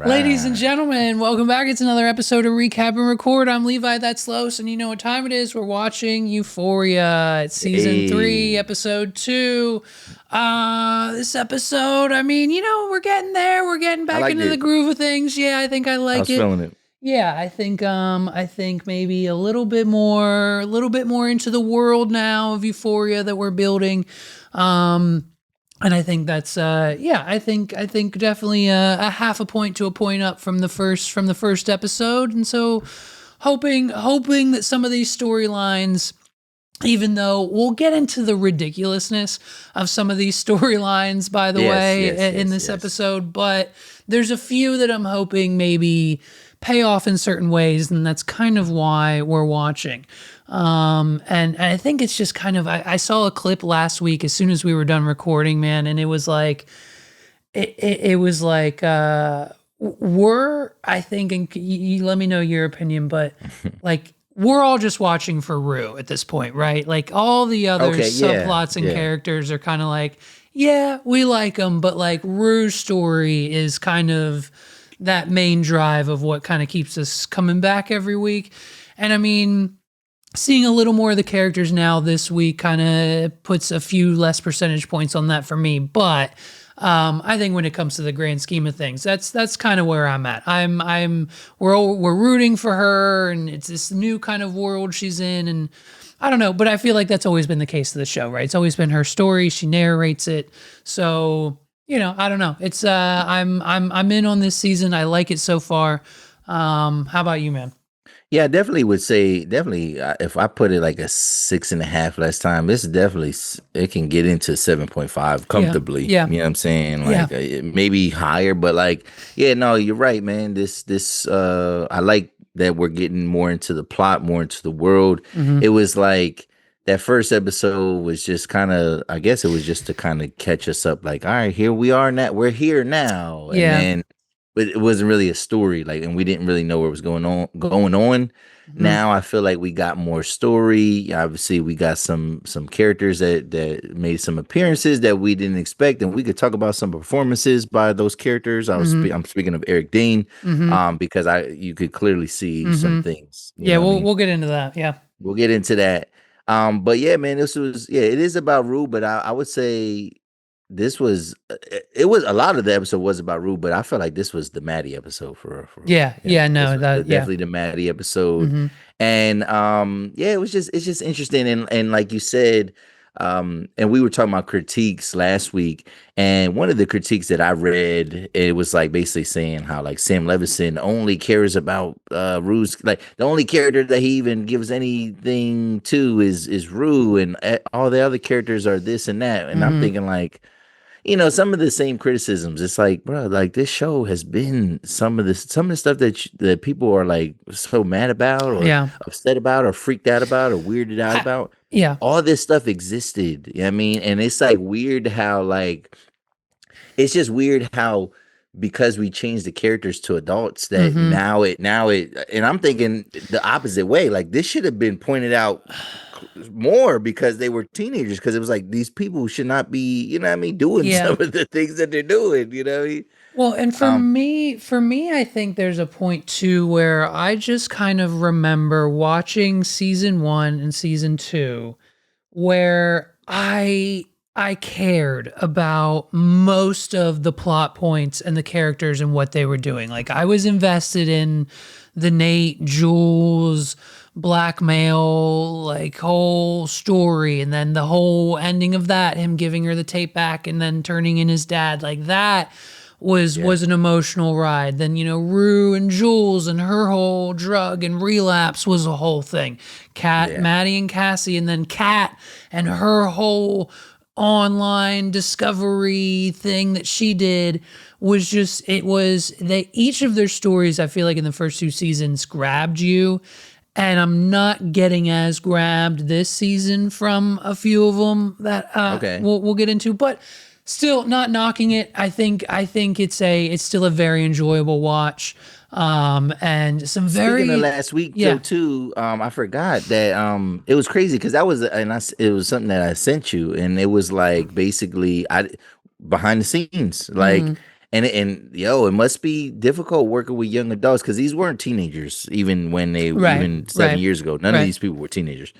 Ladies and right. gentlemen, welcome back. It's another episode of Recap and Record. I'm Levi, that's Los, and you know what time it is. We're watching Euphoria. It's season 3, Hey, episode 2. This episode, I mean, we're getting there. We're getting I back liked into the it. groove of things. Yeah, I think I I like was it. feeling it. Yeah, I think maybe a little bit more into the world now of Euphoria that we're building. Um, and I think that's I think definitely a half a point to a point up from the first episode. And so hoping that some of these storylines, even though we'll get into the ridiculousness of some of these storylines, by the Yes, way, yes, in yes, this yes. episode, but there's a few that I'm hoping maybe pay off in certain ways, and that's kind of why we're watching. And I think it's just kind of, I saw a clip last week as soon as we were done recording, man, and it was like, it was like, we're, I think, and you let me know your opinion, but like, we're all just watching for Rue at this point, right? Like all the other Okay, yeah, subplots and yeah. characters are kind of like, yeah, we like them, but like Rue's story is kind of that main drive of what kind of keeps us coming back every week. And I mean, seeing a little more of the characters now this week kind of puts a few less percentage points on that for me. But I think when it comes to the grand scheme of things, that's kind of where I'm at. We're rooting for her, and it's this new kind of world she's in, and I don't know, but I feel like that's always been the case of the show, right? It's always been her story. She narrates it, so I don't know. It's I'm in on this season. I like it so far. How about you, man? Yeah, I definitely would say definitely if I put it like a 6.5 last time, this is definitely it can get into 7.5 Yeah, comfortably. yeah, You know what I'm saying? yeah. Like maybe higher, but like yeah, no, you're right, man. This I like that we're getting more into the plot, more into the world. Hmm. It was like that first episode was just kind of I guess it was just to kind of catch us up like all right, here we are now. We're here now. And Yeah. then but it wasn't really a story like and we didn't really know what was going on. Hmm. Now I feel like we got more story. Obviously we got some characters that made some appearances that we didn't expect, and we could talk about some performances by those characters. Hmm. I'm speaking of Eric Dane, Hmm. because I you could clearly see some Hmm. things, you Yeah, know what I we'll mean? we'll get into that. Yeah. We'll get into that. But yeah, man, this was yeah, it is about Rue, but I would say this was it was a lot of the episode was about Rue, but I felt like this was the Maddie episode for real. Yeah. Yeah, Yeah. this No. was That. Yeah. definitely the Maddie episode. Hmm. And yeah, it's just interesting and like you said, and we were talking about critiques last week, and one of the critiques that I read, it was like basically saying how like Sam Levinson only cares about Rue's like the only character that he even gives anything to is Rue, and all the other characters are this and that. And I'm Hmm. thinking like, you know, some of the same criticisms. It's like, bro, like this show has been some of the stuff that people are like so mad about or Yeah. upset about or freaked out about or weirded out I, about. yeah. All this stuff existed. You know what I mean? And it's like weird how like it's just weird how because we changed the characters to adults that Hmm. now it and I'm thinking the opposite way. Like this should have been pointed out more because they were teenagers because it was like these people should not be, you know what I mean, doing Yeah. some of the things that they're doing, you know what I mean? Well, and for Um me, for me, I think there's a point too where I just kind of remember watching season 1 and season 2 where I cared about most of the plot points and the characters and what they were doing. Like I was invested in the Nate Jules blackmail like whole story, and then the whole ending of that, him giving her the tape back and then turning in his dad, like that yeah, was an emotional ride. Then Rue and Jules and her whole drug and relapse was a whole thing. Cat, yeah, Maddie and Cassie, and then Cat and her whole online discovery thing that she did was just, it was they each of their stories, I feel like in the first 2 seasons grabbed you, and I'm not getting as grabbed this season from a few of them that okay. we'll get into, but still not knocking it. I think it's still a very enjoyable watch, and some Speaking of very, last week though yeah. too, I forgot that it was crazy because that was it was something that I sent you, and it was like basically I behind the scenes like, Hmm. And yo, it must be difficult working with young adults because these weren't teenagers even when they Right. even 7 years Right. ago. None of Right. these people were teenagers.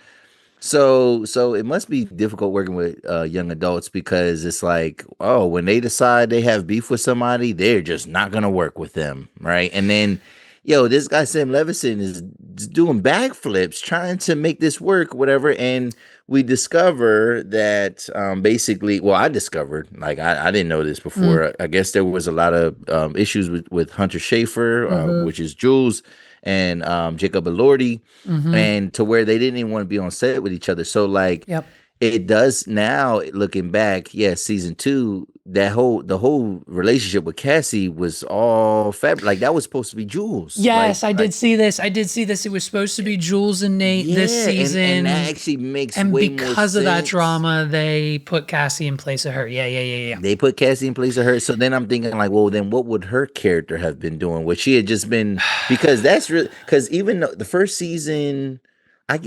So it must be difficult working with young adults because it's like, oh, when they decide they have beef with somebody, they're just not gonna work with them, right? And then, yo, this guy Sam Levinson is doing backflips trying to make this work, whatever. And we discover that basically, well, I discovered, like, I didn't know this Mm. before. I guess there was a lot of issues with Hunter Schafer, Mm-hmm. which is Jules, and Jacob Elordi, Mm-hmm. and to where they didn't even want to be on set with each other. So like Yep. it does now looking back, yeah, season two, the whole relationship with Cassie was all like that was supposed to be Jules. Yes, I Like did see this. I did see this. It was supposed to be Jules and Nate this yeah, and that season. actually makes And way more because of that sense. drama, they put Cassie in place of her. Yeah, yeah, yeah, yeah. They put Cassie in place of her. So then I'm thinking like, well, then what would her character have been doing? Would she had just been because that's really because even the first season,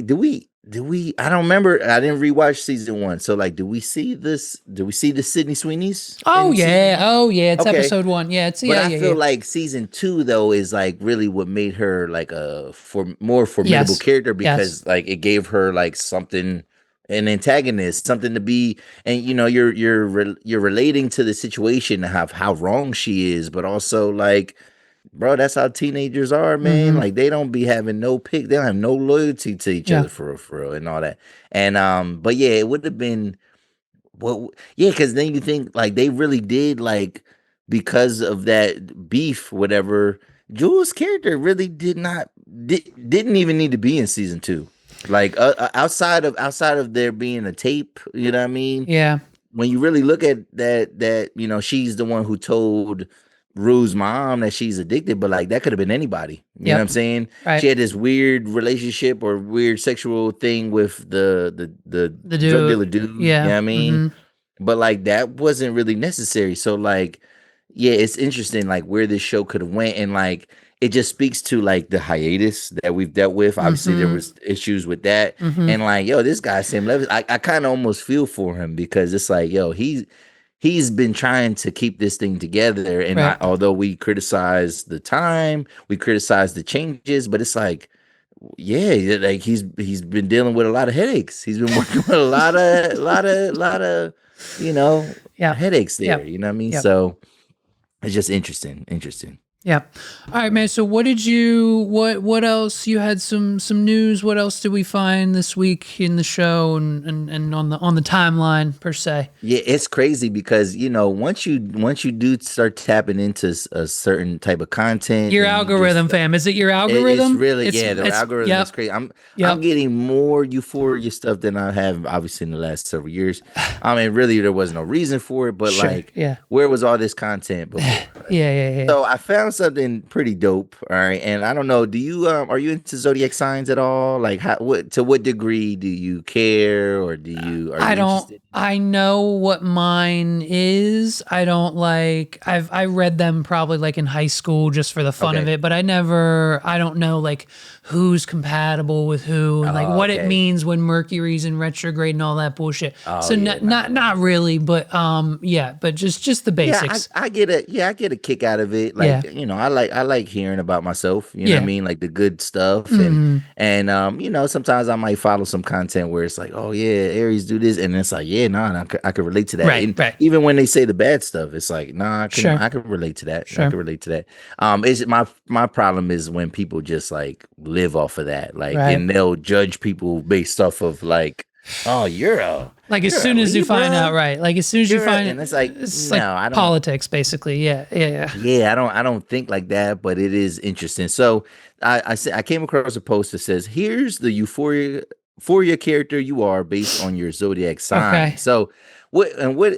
do we I don't remember. I didn't rewatch season one. So like, do we see this? Do we see the Sydney Sweeneys Oh in season yeah. one? Oh yeah. It's Okay. episode 1. Yeah. It's But yeah, I yeah, feel yeah. like season two though is like really what made her like a more formidable Yes. character Yes. because like it gave her like something, an antagonist, something to be, and you're relating to the situation of how wrong she is, but also like, bro, that's how teenagers are, man. Mm-hmm. Like they don't be having no pick, they don't have no loyalty to each Yeah. other for real, and all that. And but yeah, it would have been well, yeah, because then you think like they really did like because of that beef, whatever. Jules' character really didn't even need to be in season two. Like outside of there being a tape, you know what I mean? Yeah. When you really look at that she's the one who told Rue's mom that she's addicted, but like that could have been anybody. You know what I'm Yep. saying? She Right. had this weird relationship or weird sexual thing with the The drug dude. dealer dude. You know Yeah. what I mean? Mm-hmm. But like that wasn't really necessary. So like, yeah, it's interesting like where this show could have went, and like it just speaks to like the hiatus that we've dealt with. Obviously, there Mm-hmm. was issues with that, Mm-hmm. and like, yo, this guy Sam Levis, I kind of almost feel for him because it's like, yo, he's been trying to keep this thing together, and Right. although we criticize the time, we criticize the changes, but it's like yeah, like he's been dealing with a lot of headaches. He's been working with a lot of Yeah. headaches there. Yep. You know what I mean? Yep. So it's just interesting. Yeah. All right, man. So what else? You had some news. What else did we find this week in the show and on the timeline per se? Yeah, it's crazy because once you do start tapping into a certain type of content, Your and you just algorithm, fam. Is it your it's algorithm? really, yeah, the algorithm is Yep. crazy. I'm Yep. getting more Euphoria stuff than I have obviously in the last several years. I mean, really, there was no reason for it, but Sure. like, Yeah. where was all this content before? Yeah. Yeah. Yeah. So I found something pretty dope. All right, and I don't know. Do you are you into zodiac signs at all? Like, to what degree do you care, or are I you don't. interested? I know what mine is. I don't like. I read them probably like in high school just for the fun of Okay. it, but I don't know like who's compatible with who and like Oh, what it okay. means when Mercury's in retrograde and all that bullshit. Oh So yeah, not really, but yeah, but just the yeah. basics. I get a kick out of it. Yeah. Like I like hearing about myself. You know what I Yeah. mean? Like the good stuff, Hmm. and sometimes I might follow some content where it's like, oh yeah, Aries do this, and it's like, yeah, nah, I could relate to that. Right. And Right. even when they say the bad stuff, it's like, nah, Sure. I can relate to that. I Sure. can relate to that. Is my problem is when people just like live off of that, like, Right. and they'll judge people based off of like, oh, Like as you're a soon as you find out, Libra? right? Like as soon as you find And it, it's like, it's no, like I don't. politics, basically. Yeah. Yeah. Yeah. Yeah, I don't think like that, but it is interesting. So I came across a post that says, "Here's the Euphoria character you are based on your zodiac sign." Okay. So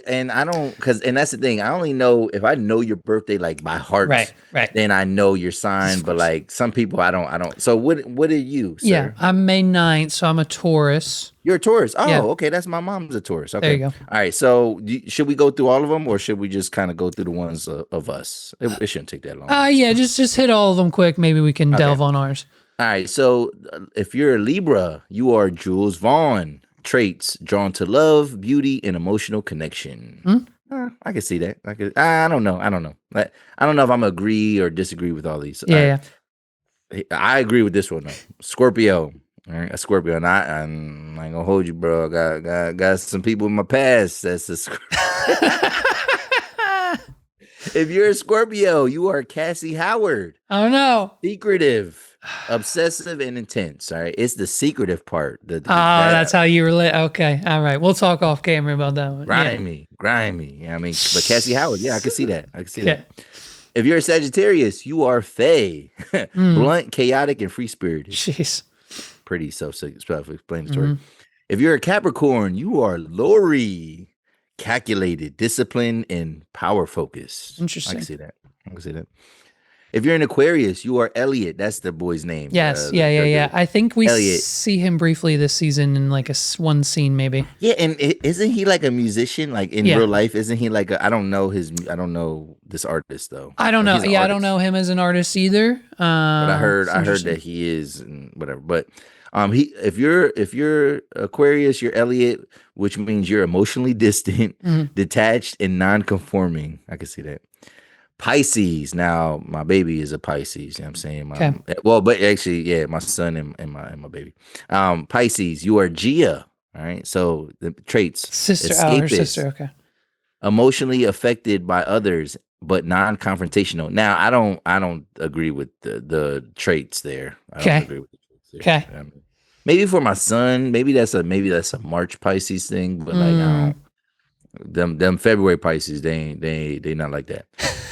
and I don't because and that's the thing. I only know if I know your birthday like by heart, Right. Right. then I know your sign. Of But course. like some people, I don't. So what are you, Yeah, sir? I'm May 9th, so I'm a Taurus. You're a Taurus. Yeah, Oh, okay. That's my mom's a Taurus. there you Okay. go. All right. So should we go through all of them, or should we just kind of go through the ones of us? It shouldn't take that long. Yeah, just hit all of them quick. Maybe we can Okay. delve on ours. All right. So if you're a Libra, you are Jules Vaughn. Traits: drawn to love, beauty, and emotional connection. I can see that. I don't know. I don't know. I don't know if I'm agree or disagree with all these. Yeah, I agree with this one though. Scorpio. All right, a Scorpio. And I'm not gonna hold you, bro. Got some people in my past. That's a yeah. If you're a Scorpio, you are Cassie Howard. Oh no. Secretive, obsessive, and intense. All right. It's the secretive part. That's how you relate. Okay. All right. We'll talk off camera about that one. grimy. Yeah, I mean, but Cassie Howard, yeah, I can see that. I can see Okay. that. If you're a Sagittarius, you are Faye. Blunt, chaotic, and free spirited. Jeez. Pretty self-explanatory. If you're a Capricorn, you are Lori. Calculated, disciplined, and power focused. Interesting. I can see that. If you're an Aquarius, you are Elliot. That's the boy's name. Yes. Yeah. I think we see him briefly this season in like one scene, maybe. Yeah, and isn't he like a musician? Like in real life, isn't he like I don't know this artist though. I don't know. Yeah, I don't know him as an artist either. But I heard that he is and whatever. But if you're Aquarius, you're Elliot, which means you're emotionally distant, detached, and non-conforming. I can see that. Pisces. Now, my baby is a Pisces. You know what I'm saying? But actually, yeah, my son and my baby. Pisces, you are Gia. All right. So the traits. Sister. Escapist, Her sister. Okay. Emotionally affected by others, but non-confrontational. Now, I don't agree with the traits there. I don't agree with the traits there. Okay. Maybe for my son, maybe that's a March Pisces thing, but like I don't. Them February Pisces, they not like that.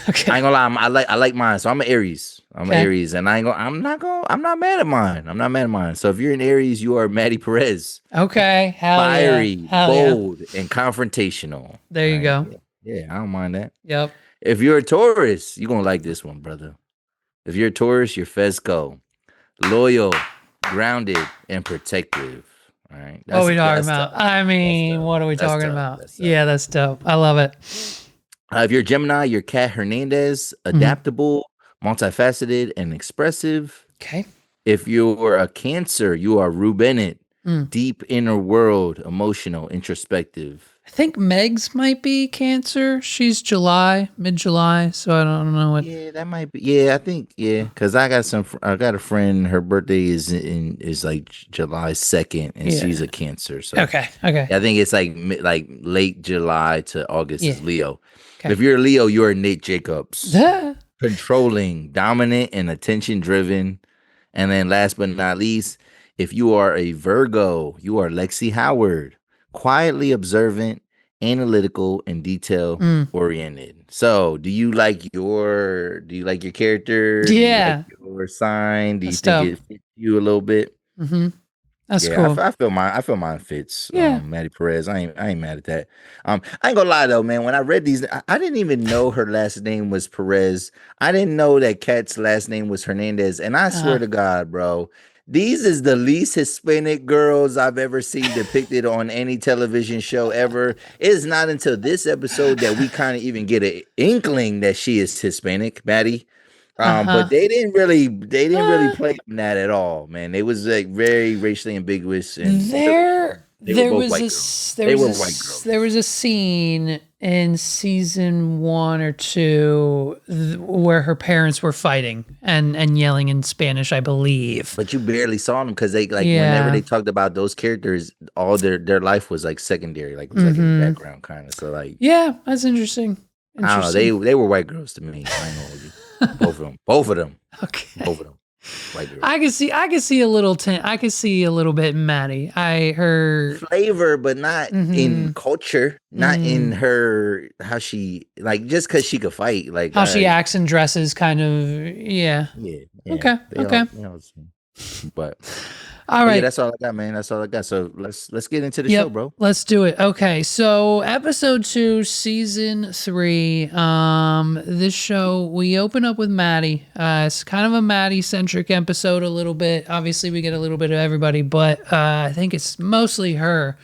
Okay. I ain't gonna lie, I like mine. So I'm an Aries. I'm not mad at mine. So if you're an Aries, you are Maddie Perez. Okay. Fiery, bold, and confrontational. There you go. Yeah, I don't mind that. Yep. If you're a Taurus, you're gonna like this one, brother. If you're a Taurus, you're Fesco. Loyal, grounded, and protective. All right. What are we talking about? I mean, what are we talking about? That's dope. I love it. If you're Gemini, you're Kat Hernandez, adaptable, multifaceted, and expressive. Okay. If you're a Cancer, you are Rue Bennett, deep inner world, emotional, introspective. I think Meg's might be Cancer. She's mid-July, so I don't know what. Yeah, that might be. Yeah, I think because I got a friend. Her birthday is like July 2nd, and she's a Cancer. So okay. I think it's like late July to August is Leo. Okay. If you're a Leo, you're Nate Jacobs. Controlling, dominant, and attention driven. And then last but not least, if you are a Virgo, you are Lexi Howard. Quietly observant, analytical, and detail oriented. So, do you like your character? Yeah. Do you like your sign? Do you think it fits you a little bit? Mm-hmm. That's cool. I feel mine fits. Yeah. Maddie Perez. I ain't mad at that. I ain't gonna lie though, man. When I read these, I didn't even know her last name was Perez. I didn't know that Kat's last name was Hernandez. And I swear to God, bro, these is the least Hispanic girls I've ever seen depicted on any television show ever. It's not until this episode that we kind of even get an inkling that she is Hispanic, Maddie. But they didn't really play on that at all, man. They was like very racially ambiguous, and there was a scene in season 1 or 2 where her parents were fighting and yelling in Spanish, I believe. But you barely saw them because they whenever they talked about those characters, all their life was like secondary, like was like in the background kind of. So like that's interesting. I don't know. They were white girls to me. I ain't gonna hold you. Both of them. Okay. Both of them. White girls. I can see a little I can see a little bit in Maddie. Her flavor, but not in culture, not in her how she just because she could fight, like how she acts and dresses, kind of. Yeah. Okay. But all right. Yeah, that's all I got, man. That's all I got. So let's get into the show, bro. Let's do it. Okay. So episode 2, season 3. This show, we open up with Maddie. It's kind of a Maddie-centric episode a little bit. Obviously, we get a little bit of everybody, but I think it's mostly her.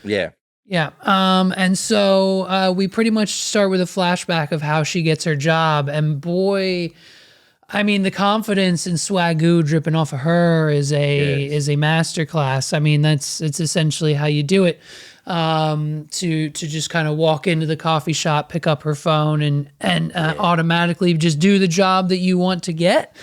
Yeah. Yeah. And so we pretty much start with a flashback of how she gets her job. And boy, I mean, the confidence and swagoo dripping off of her is a masterclass. I mean, it's essentially how you do it. to just kind of walk into the coffee shop, pick up her phone, and automatically just do the job that you want to get.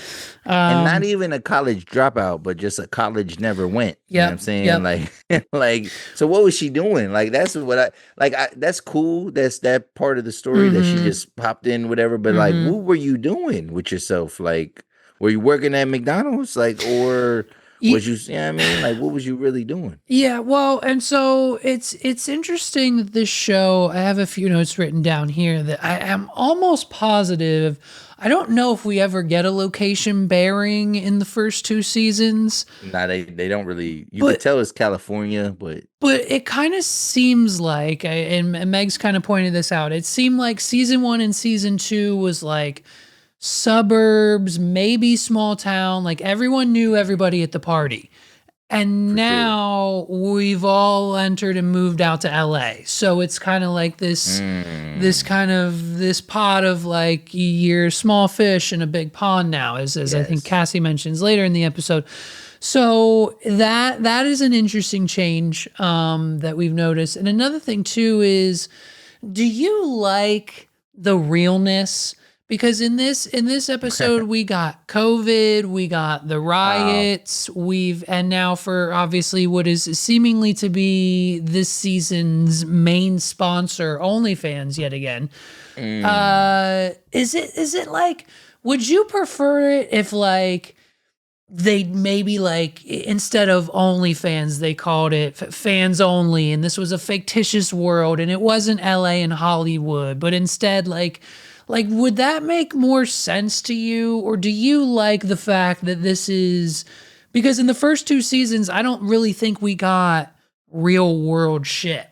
And not even a college dropout, but just a college never went. You know what I'm saying? Yep. Like, so what was she doing? Like, that's what that's cool. That's that part of the story that she just popped in, whatever. But like, what were you doing with yourself? Like, were you working at McDonald's? Like, or was you, I mean, like, what was you really doing? Yeah, well, and so it's interesting that this show, I have a few notes written down here that I am almost positive. I don't know if we ever get a location bearing in the first two seasons. Nah, they don't really. You could tell it's California, but it kind of seems like, and Meg's kind of pointed this out. It seemed like season 1 and season 2 was like suburbs, maybe small town. Like everyone knew everybody at the party. And now we've all entered and moved out to LA. So it's kind of like this pot of like you're small fish in a big pond now, as I think Cassie mentions later in the episode. So that is an interesting change that we've noticed. And another thing too is, do you like the realness? Because in this episode, we got COVID, we got the riots, and now for obviously what is seemingly to be this season's main sponsor, OnlyFans yet again. Is it like, would you prefer it if like they maybe like instead of OnlyFans, they called it Fans Only, and this was a fictitious world, and it wasn't LA and Hollywood, but instead like would that make more sense to you? Or do you like the fact that this is, because in the first two seasons, I don't really think we got real world shit.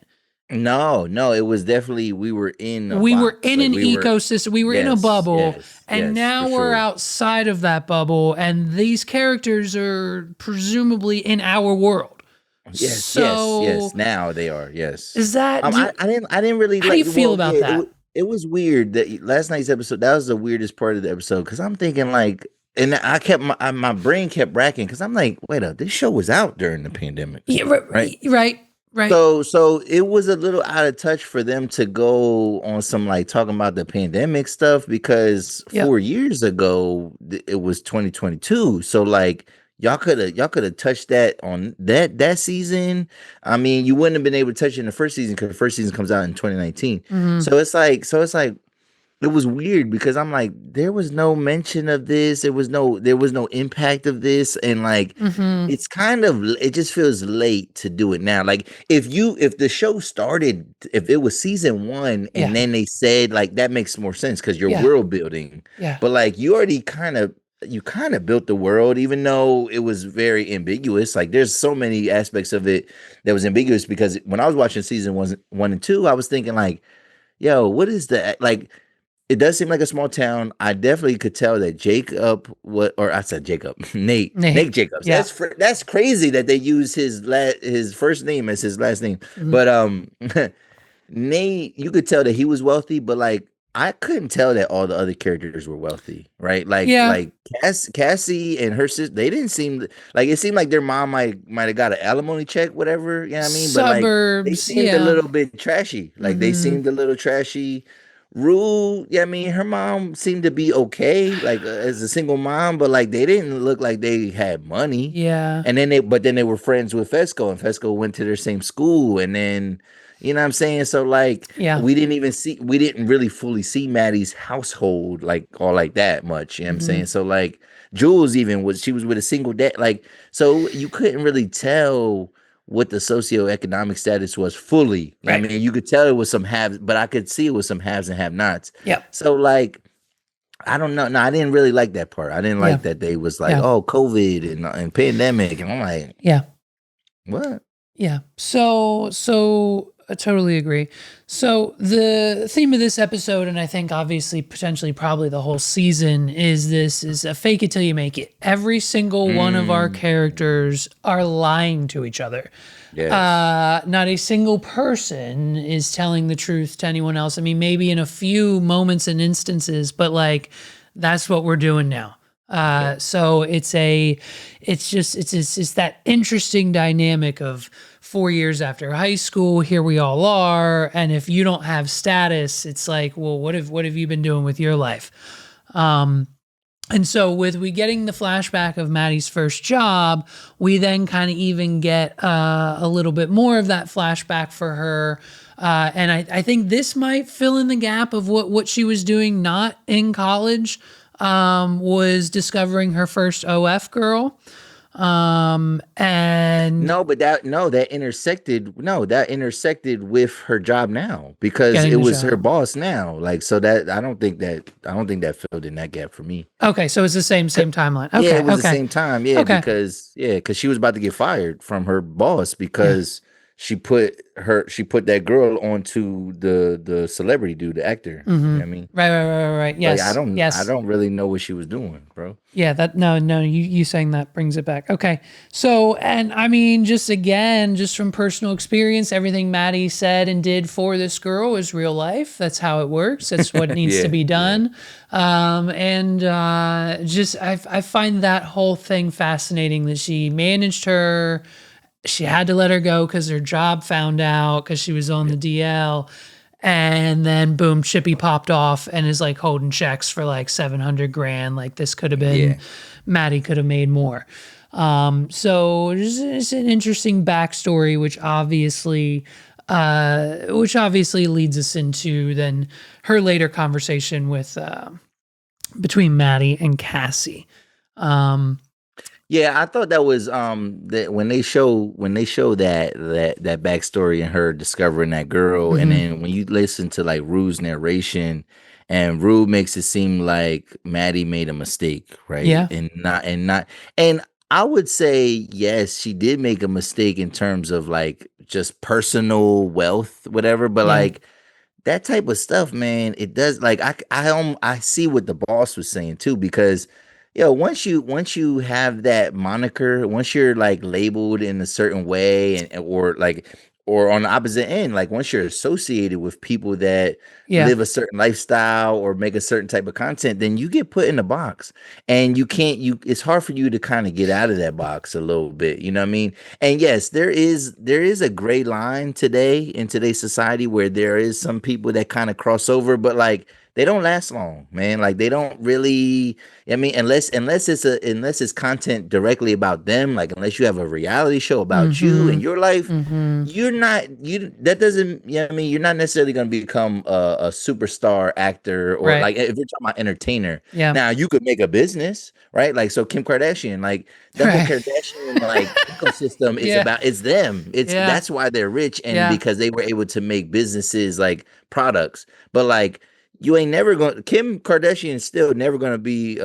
No, it was definitely, we were in an ecosystem. We were in a bubble, and now we're outside of that bubble, and these characters are presumably in our world. Yes. Now they are. Yes. Is that? I didn't really. How do you feel about that? It was weird that last night's episode, that was the weirdest part of the episode, because I'm thinking like, and I kept my brain kept racking, because I'm like, wait up, this show was out during the pandemic. Yeah, right. So it was a little out of touch for them to go on some like talking about the pandemic stuff, because 4 years ago it was 2022. So like y'all could have touched that on that season. I mean, you wouldn't have been able to touch it in the first season, because the first season comes out in 2019. So it's like it was weird, because I'm like, there was no mention of this. There was no impact of this. And like, it's kind of, it just feels late to do it now. Like if the show started, if it was season 1 and then they said like, that makes more sense, because you're world building. Yeah. But like, you already kind of built the world, even though it was very ambiguous. Like there's so many aspects of it that was ambiguous, because when I was watching season 1 and 2, I was thinking like, yo, what is that? Like, it does seem like a small town. I definitely could tell that Nate Jacobs. Yeah. That's crazy that they use his first name as his last name. But Nate, you could tell that he was wealthy, but like I couldn't tell that all the other characters were wealthy, right? Like Cassie and her sister, they didn't seem like, it seemed like their mom might have got an alimony check, whatever, you know what I mean? Suburbs, but like they seemed a little bit trashy. Like they seemed a little trashy. Rue, I mean, her mom seemed to be okay, like as a single mom, but like they didn't look like they had money. Yeah. And then they were friends with Fesco, and Fesco went to their same school, and then, you know what I'm saying? So like, we didn't really fully see Maddie's household like all like that much. You know what I'm saying? So like, Jules she was with a single dad, like, so you couldn't really tell what the socioeconomic status was fully. Right. I mean, you could tell it was some haves, but I could see it was some haves and have-nots. Yeah. So like, I don't know. No, I didn't really like that part. I didn't like that they was like, oh, COVID and pandemic, and I'm like, what? Yeah. So I totally agree. So the theme of this episode, and I think obviously potentially probably the whole season, is a fake it till you make it. Every single one of our characters are lying to each other. Yes. Not a single person is telling the truth to anyone else. I mean, maybe in a few moments and instances, but like that's what we're doing now. So it's that interesting dynamic of 4 years after high school, here we all are. And if you don't have status, it's like, well, what have you been doing with your life? And so with we getting the flashback of Maddie's first job, we then kind of even get a little bit more of that flashback for her. And I think this might fill in the gap of what she was doing not in college, was discovering her first OF girl. And that intersected with her job now, because getting it the was her job. boss now. Like, so that I don't think that filled in that gap for me. Okay, so it's the same timeline. Yeah, Okay, it was the okay, same time. Yeah, okay. because she was about to get fired from her boss Yeah. because she put that girl onto the celebrity dude, the actor. You know what I mean? Right. Like, I Yes, don't I yes. don't really know what she was doing, bro. Yeah, that no, you saying that brings it back. Okay. So, and I mean, just again, just from personal experience, everything Maddie said and did for this girl is real life. That's how it works. That's what needs to Yeah, be yeah. done. And just I find that whole thing fascinating that she managed her. She had to let her go because her job found out because she was on the DL. And then boom, Chippy popped off and is like holding checks for like 700 grand. Like this could have been, Yeah. Maddie could have made more. So it's an interesting backstory, which obviously leads us into then her later conversation with, between Maddie and Cassie. Yeah, I thought that was that when they show that backstory and her discovering that girl, and Mhm. then when you listen to like Rue's narration, and Rue makes it seem like Maddie made a mistake, right? Yeah. And I would say yes, she did make a mistake in terms of like just personal wealth, whatever, but Yeah. like that type of stuff, man, it does like I see what the boss was saying too, because once you have that moniker, once you're like labeled in a certain way, or on the opposite end, like once you're associated with people that Yeah. live a certain lifestyle or make a certain type of content, then you get put in a box, and it's hard for you to kind of get out of that box a little bit, you know what I mean? And yes, there is a gray line today in today's society where there is some people that kind of cross over, but like they don't last long, man. Like they don't really. I mean, unless it's content directly about them, like unless you have a reality show about you and Mhm. your life, Mhm. you're not you that doesn't I mean, you're not necessarily going to become a superstar actor, or Right. like if you're talking about entertainer. Yeah. Now you could make a business, right? Like, so Kim Kardashian, like the whole Right. Kardashian like ecosystem is Yeah. about it's them. It's Yeah. That's why they're rich, and Yeah. because they were able to make businesses like products. But like you ain't never going Kim Kardashian is still never going to be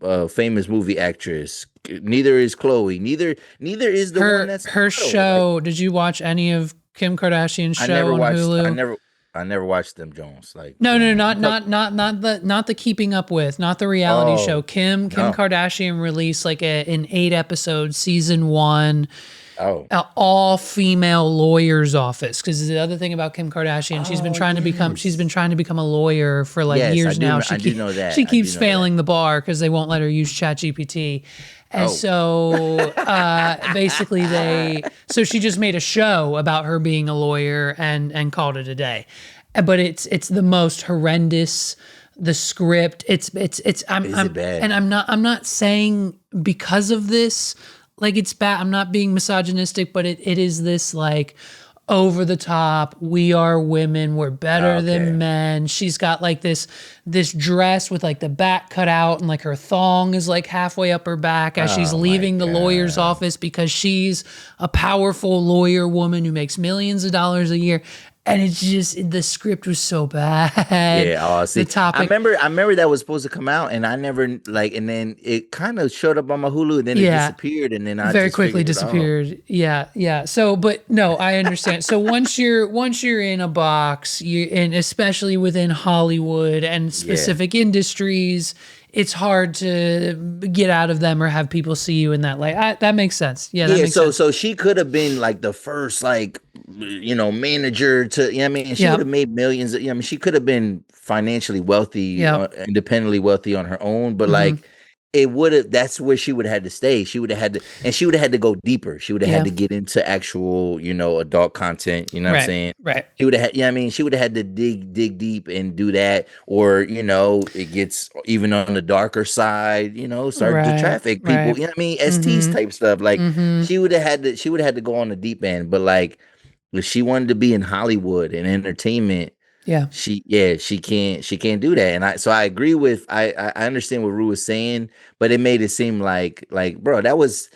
a famous movie actress. Neither is Chloe. Neither is the one that's a Her model. Like, show, did you watch any of Kim Kardashian's I show never on watched. I Hulu? never. I never watched them Jones. Like, No, no, you not talk. not not not the not the Keeping Up With, not the reality show. Oh Kim no. Kardashian released like an 8 episode season one, Oh. all female lawyer's office. Because the other thing about Kim Kardashian, Oh she's been yes. trying to become a lawyer for like Yes, I years do. now. I do know that. She I do keeps know that. failing the bar because they won't let her use ChatGPT. And Oh. so basically so she just made a show about her being a lawyer and called it a day. But it's the most horrendous. The script, it's Is it bad? I'm not saying because of this like it's bad. I'm not being misogynistic, but it is this like over the top. We are women. We're better than Okay. men. She's got like this dress with like the back cut out and like her thong is like halfway up her back as she's Oh my leaving the lawyer's god. office because she's a powerful lawyer woman who makes millions of dollars a year. And it's just the script was so bad. Yeah, oh, The see, I topic, remember, I remember that was supposed to come out, and I never like, and then it kind of showed up on my Hulu, and then it yeah, disappeared, and then I very just quickly figured it out. disappeared. Yeah. So, but no, I understand. So once you're in a box, and especially within Hollywood and Yeah, specific industries, it's hard to get out of them or have people see you in that light. That makes sense. Yeah, that yeah. makes So, sense. so she could have been like the first, like, manager to, I mean, and she would Yeah. have made millions. I mean, she could have been financially wealthy, Yeah. independently wealthy on her own, but Hmm. like. it would have that's where she would have had to stay. She would have had to, and she would have had to go deeper. She would have had to get into actual, adult content, you know what I'm saying? Right. She would have had, I mean, she would have had to dig deep and do that, or it gets even on the darker side, start to traffic people, you know what I mean? STs type stuff. Like she would have had to go on the deep end, but like if she wanted to be in Hollywood and entertainment, she can't do that. And I agree with I understand what Rue was saying, but it made it seem like bro, that was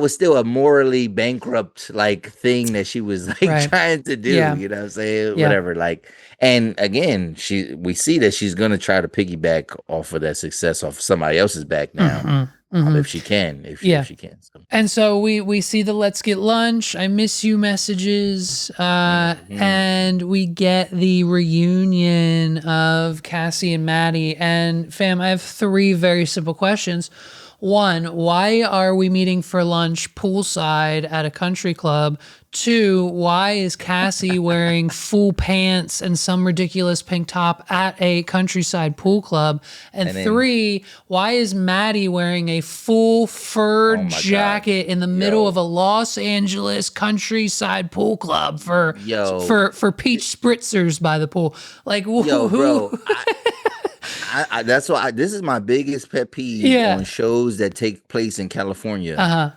still a morally bankrupt like thing that she was like trying to do, you know what I'm saying? Whatever. Like, and again, we see that she's gonna try to piggyback off of that success off somebody else's back now. If she can, if she can. So. And so we see the "Let's get lunch, I miss you" messages, and we get the reunion of Cassie and Maddie. And fam, I have 3 very simple questions. 1, why are we meeting for lunch poolside at a country club? 2, why is Cassie wearing full pants and some ridiculous pink top at a countryside pool club? And 3, why is Maddie wearing a full fur jacket in the middle of a Los Angeles countryside pool club for peach spritzers by the pool? Like, bro. That's why this is my biggest pet peeve on shows that take place in California.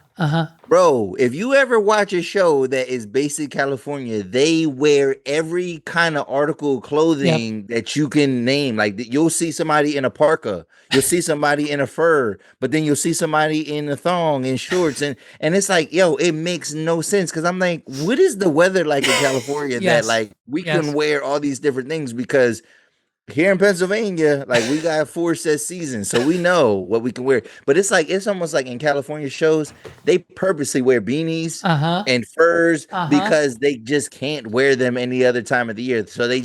Bro, if you ever watch a show that is based in California, they wear every kind of article of clothing that you can name. Like you'll see somebody in a parka, you'll see somebody in a fur, but then you'll see somebody in a thong and shorts, and it's like, it makes no sense, because I'm like, what is the weather like in California that like we can wear all these different things? Because here in Pennsylvania, like we got 4 set seasons, so we know what we can wear. But it's almost like in California shows, they purposely wear beanies and furs because they just can't wear them any other time of the year. So they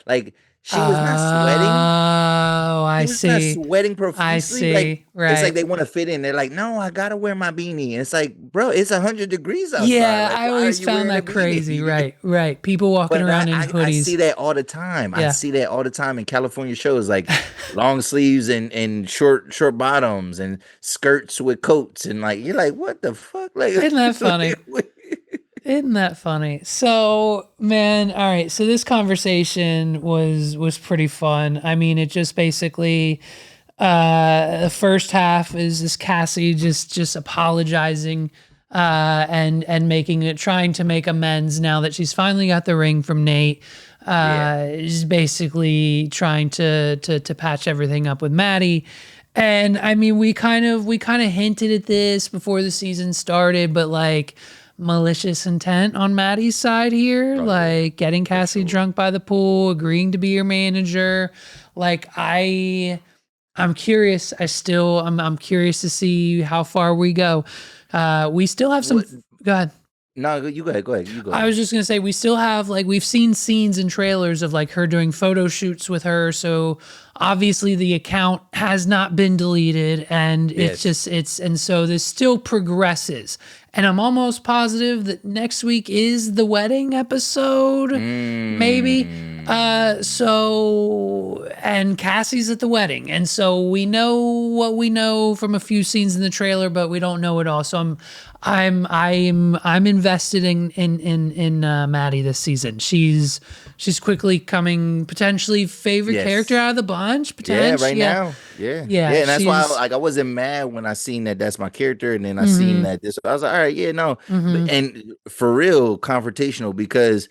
like she was not sweating. Oh, I see. Not sweating profusely. I see. Like, right. It's like they want to fit in. They're like, no, I gotta wear my beanie. And it's like, bro, it's 100 degrees outside. Yeah, like, I always found that crazy. Right. People walking around in hoodies. I see that all the time. I see that all the time in California shows, like long sleeves and short bottoms and skirts with coats, and like you're like, what the fuck? Like, isn't that funny? Isn't that funny? So, man, all right. So this conversation was pretty fun. I mean, it just basically the first half is this Cassie just apologizing and making it, trying to make amends now that she's finally got the ring from Nate. Is basically trying to patch everything up with Maddy. And I mean, we kind of hinted at this before the season started, but like, malicious intent on Maddie's side here, like getting Cassie drunk by the pool, agreeing to be your manager. Like I'm curious. I'm curious to see how far we go. We still have some. Go ahead. No, you go ahead. You go ahead. I was just gonna say, we still have, like, we've seen scenes and trailers of like her doing photo shoots with her. So obviously the account has not been deleted, and and so this still progresses. And I'm almost positive that next week is the wedding episode, maybe. And Cassie's at the wedding, and so we know what we know from a few scenes in the trailer, but we don't know it all. So I'm invested in Maddy this season. She's quickly coming potentially favorite character out of the bunch. Now. Yeah. And that's why I wasn't mad when I seen that that's my character, and then I seen that this. I was like, all right, and for real, confrontational, because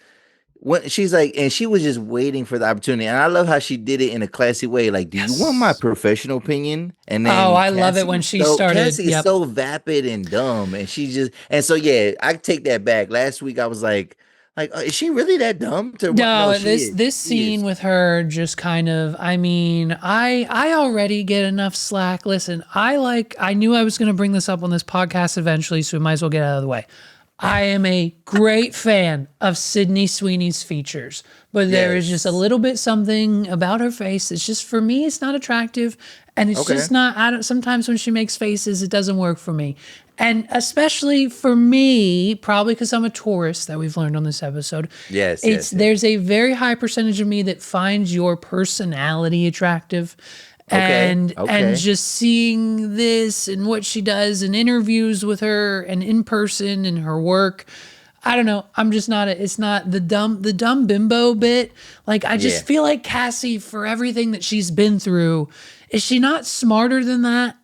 when she's like, and she was just waiting for the opportunity, and I love how she did it in a classy way. Like, do you want my professional opinion? And then I love it when she started. Cassie's so vapid and dumb, and she just, and so I take that back. Last week I was like, is she really that dumb? This scene with her just kind of, I mean, I already get enough slack. Listen, I knew I was going to bring this up on this podcast eventually, so we might as well get out of the way. I am a great fan of Sydney Sweeney's features, but there is just a little bit something about her face that's just, for me, it's not attractive, and it's just not. Sometimes when she makes faces, it doesn't work for me. And especially for me, probably because I'm a tourist, that we've learned on this episode. There's a very high percentage of me that finds your personality attractive. Okay. And Okay. just seeing this and what she does in interviews with her and in person and her work, I don't know. I'm just not. It's not the dumb bimbo bit. Like I just Yeah. feel like Cassie, for everything that she's been through, is she not smarter than that?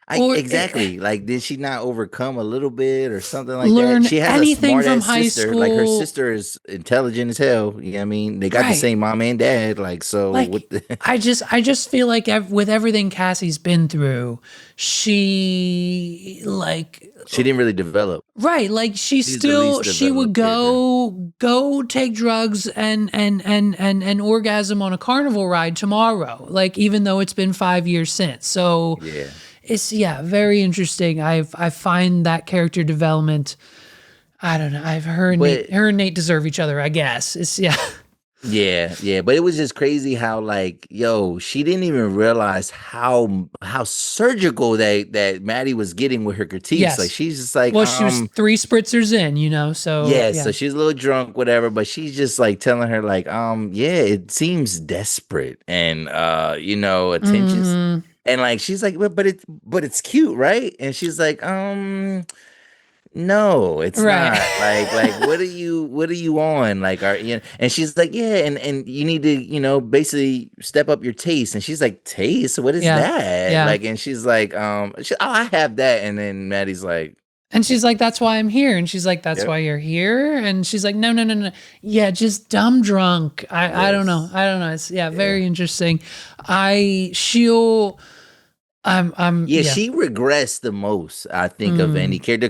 I Or exactly. Like, did she not overcome a little bit or something like that? learn She has a anything smart from ass high sister. Like her school? sister is intelligent as hell. You know what I mean? They got the Right. same mom and dad. Like, so Like what the I just feel like with everything Cassie's been through, she like she didn't really develop. right, like She's the least she would developed character. go take drugs and orgasm on a carnival ride tomorrow. Like even though it's been 5 years since. So Yeah. it's very interesting. I find that character development. I don't know. I've But her and Nate deserve each other. I guess it's yeah. yeah, yeah, but it was just crazy how like, yo, she didn't even realize how surgical that Maddie was getting with her critiques. Like Yes. she's just like, Well, she was 3 spritzers in, so yeah, yeah. so she's a little drunk, whatever, but she's just like telling her like, yeah, it seems desperate and attention. Hmm. And like she's like, but it's cute, right? And she's like, no, it's Right. not. Like what are you on? Like and she's like, yeah, and you need to, basically step up your taste. And she's like, taste? What is Yeah. that? Yeah. Like, and she's like, I have that. And then Maddie's like, And she's like, that's why I'm here. And she's like, that's yep, why you're here. And she's like, no, no, no, no. Yeah, just dumb drunk. I don't know. yes, I don't know. It's yeah. very interesting. I she'll Yeah, yeah. she regressed the most, I think, of any Mm, character.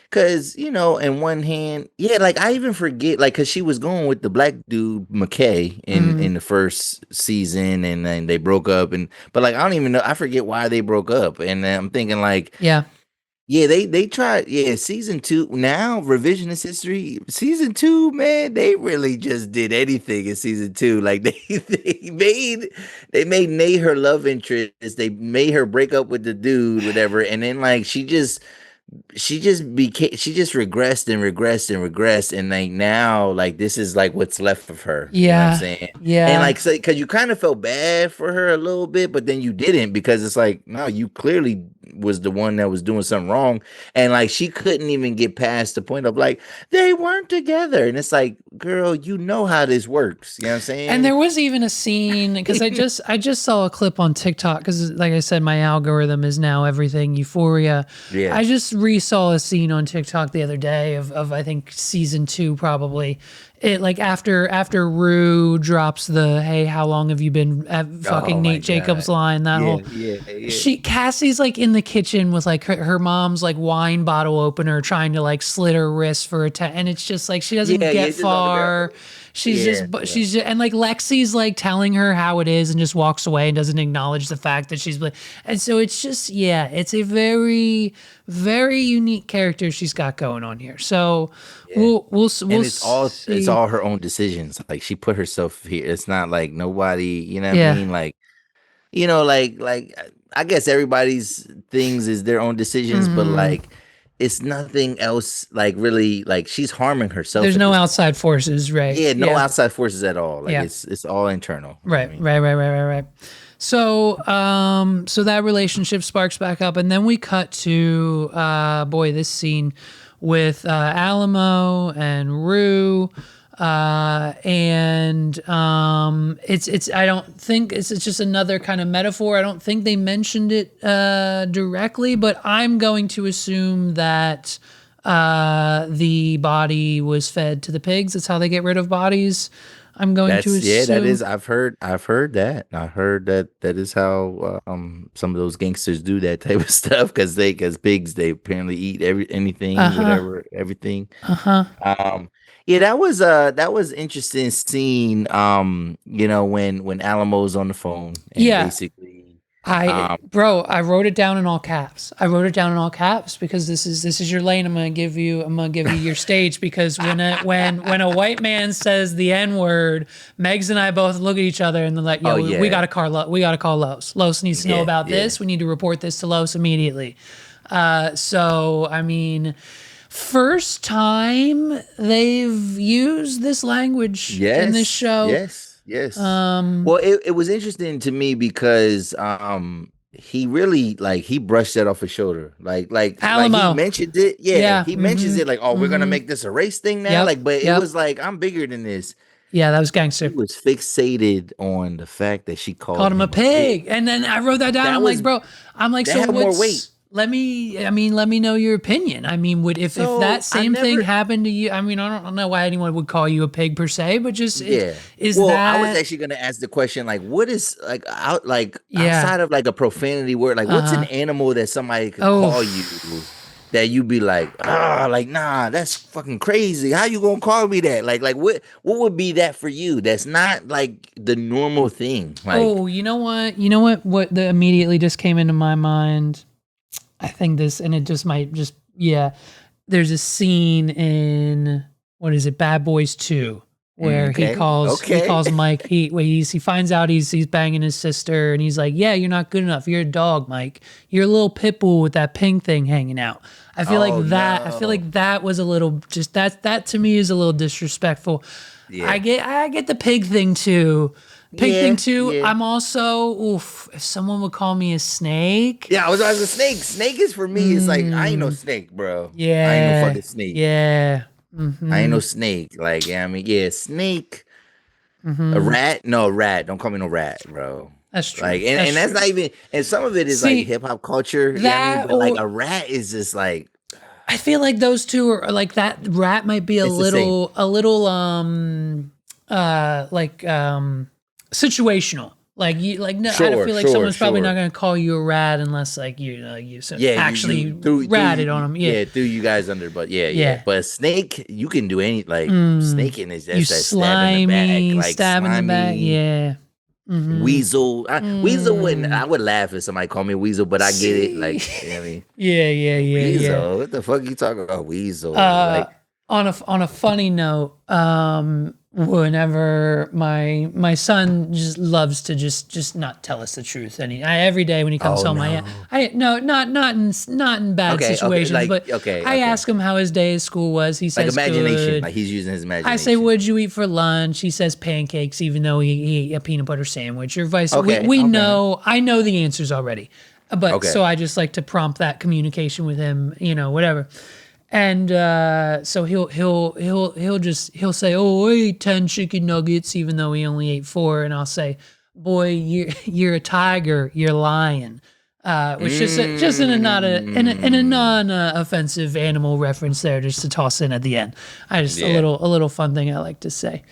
Cause in one hand, yeah, like I even forget, like, cause she was going with the black dude McKay in mm, in the first season, and then they broke up, but like I don't even know, I forget why they broke up, and I'm thinking like, yeah. yeah, they tried, yeah, season two now revisionist history, season two, man, they really just did anything in season two, like they made Nate her love interest, they made her break up with the dude, whatever, and then like she just regressed and regressed and regressed, and like now like this is like what's left of her, you know what I'm Yeah. saying? And Yeah. like, so because you kind of felt bad for her a little bit, but then you didn't, because it's like, no, you clearly was the one that was doing something wrong. And like she couldn't even get past the point of like they weren't together, and it's like, girl, you know how this works, you know what I'm And saying? there was even a scene because I just saw a clip on TikTok because like I said, my algorithm is now everything Euphoria. Yeah. I just re-saw a scene on TikTok the other day of I think season 2 probably. It like after Rue drops the hey, how long have you been at fucking Oh my Nate Jacobs god. line, that Yeah, whole yeah, yeah. Cassie's like in the kitchen with like her mom's like wine bottle opener trying to like slit her wrist for and it's just like she doesn't Yeah, yeah, get just on the ground. far. She's Yeah, just but yeah. she's just, and like Lexi's like telling her how it is and just walks away and doesn't acknowledge the fact that and so it's just it's a very very unique character she's got going on here. So Yeah. we'll And it's see. all her own decisions. Like she put herself here. It's not like nobody, you know what I Yeah. mean? Like, I guess everybody's things is their own decisions, but Hmm. like it's nothing else like really, like she's harming herself There's at no this point. outside forces, right? Yeah, no Yeah. outside forces at all. Like Yeah. it's all internal. You know what Right, I mean? right, right, right, right, right. So, so that relationship sparks back up, and then we cut to, boy, this scene with Alamo and Rue, and it's. I don't think it's just another kind of metaphor. I don't think they mentioned it directly, but I'm going to assume that the body was fed to the pigs. That's how they get rid of bodies. I'm going to That assume. is, I've heard that. I heard that is how some of those gangsters do that type of stuff, because pigs, they apparently eat Uh anything, huh. whatever, everything. Uh huh. Yeah, that was interesting scene, when Alamo's on the phone and Yeah. basically I um bro, I wrote it down in all caps. I wrote it down in all caps because this is your lane. I'm gonna give you your stage because when a white man says the N word, Megs and I both look at each other and they're like, oh "Yo, we yeah, gotta call we gotta call Los. Los needs to know yeah, about yeah. this. We need to report this to Los immediately." So I mean, first time they've used this language in this Yes, show. yes. Yes. Um, Well, it was interesting to me because he really like he brushed that off his shoulder. Like he Alamo. mentioned it. Yeah, Yeah. he mentions Mm-hmm. it like, oh, we're gonna Mm-hmm. make this a race thing now. Yep. Like, but it Yep. was like, I'm bigger than this. Yeah, that was He gangster. was fixated on the fact that she Called called him a him a pig. pig. And then I wrote that down. That I'm like, was bro, I'm like, that so had more weight. what's let me know your opinion. I mean, would if that So I same thing never happened to you, I mean, I don't know why anyone would call you a pig per se, but just Yeah. is Well, I was that actually gonna ask the question, like, what is like yeah. outside of like a profanity word, like what's an Uh-huh. animal that somebody could Oh, call you that you be like, like, nah, that's fucking crazy. How you gonna call me that? Like what would be that for you? That's not like the normal thing. Like, oh, you know what? You know what? What the immediately just came into my mind. I think this, and it just might just yeah. There's a scene in what is it, Bad Boys 2, where okay, he okay. calls Mike. He finds out he's banging his sister, and he's like, "Yeah, you're not good enough. You're a dog, Mike. You're a little pit bull with that pink thing hanging out." I feel like Oh that. I feel no. like that was a little just that to me is a little disrespectful. Yeah. I get the pig thing too. Pig thing Yeah, too. yeah. I'm also oof. If someone would call me a snake, Yeah, I was a snake. Snake is for me, it's like I ain't no mm, snake, bro. I ain't no yeah, fucking snake. yeah. I ain't Mm-hmm. no snake. Like, yeah, I mean, yeah, snake, a Mm-hmm. rat. No, rat. Don't call me no rat, bro. That's true. Like, and, That's and that's true. not even, and some of it is like See hip hop culture. Yeah, I mean, that, but like or a rat is just like, I feel like those two are like that. Rat might be it's the same. a little, like situational. Like you, like no, I don't Sure, feel like sure, someone's probably not sure. gonna call you a rat unless like you know you so Yeah, actually you threw ratted on them. Yeah, yeah, threw you guys under, but yeah, yeah. yeah. But a snake, you can do any like Mm. snaking is You that's that stab in the back, slimy, like stab in the back. slimy. Yeah. Mm-hmm. Weasel. Weasel wouldn't. I Mm. would laugh if somebody called me Weasel, but I get it. See. Like, you know what I mean, Yeah, yeah, yeah, yeah. Weasel. What the fuck you talking about, Weasel? Uh, Like, on a funny note, whenever my son just loves to just not tell us the truth, and every day when he comes oh home, no. I no not in bad Okay, okay, situations, like but okay, I okay. ask him how his day at school was. He Like says imagination. good. Like he's using his I say, imagination. "What'd you eat for lunch?" He says pancakes, even though he ate a peanut butter sandwich or vice. Okay, We okay, know. I know the answers already, but okay. so I just like to prompt that communication with him. You know, whatever. And so he'll say, "Oh, I ate 10 chicken nuggets, even though he only ate 4." And I'll say, "Boy, you're a tiger. You're lying." Which just in a not a in a Mm. non offensive animal reference there, just to toss in at the end. I just Yeah. a little fun thing I like to say.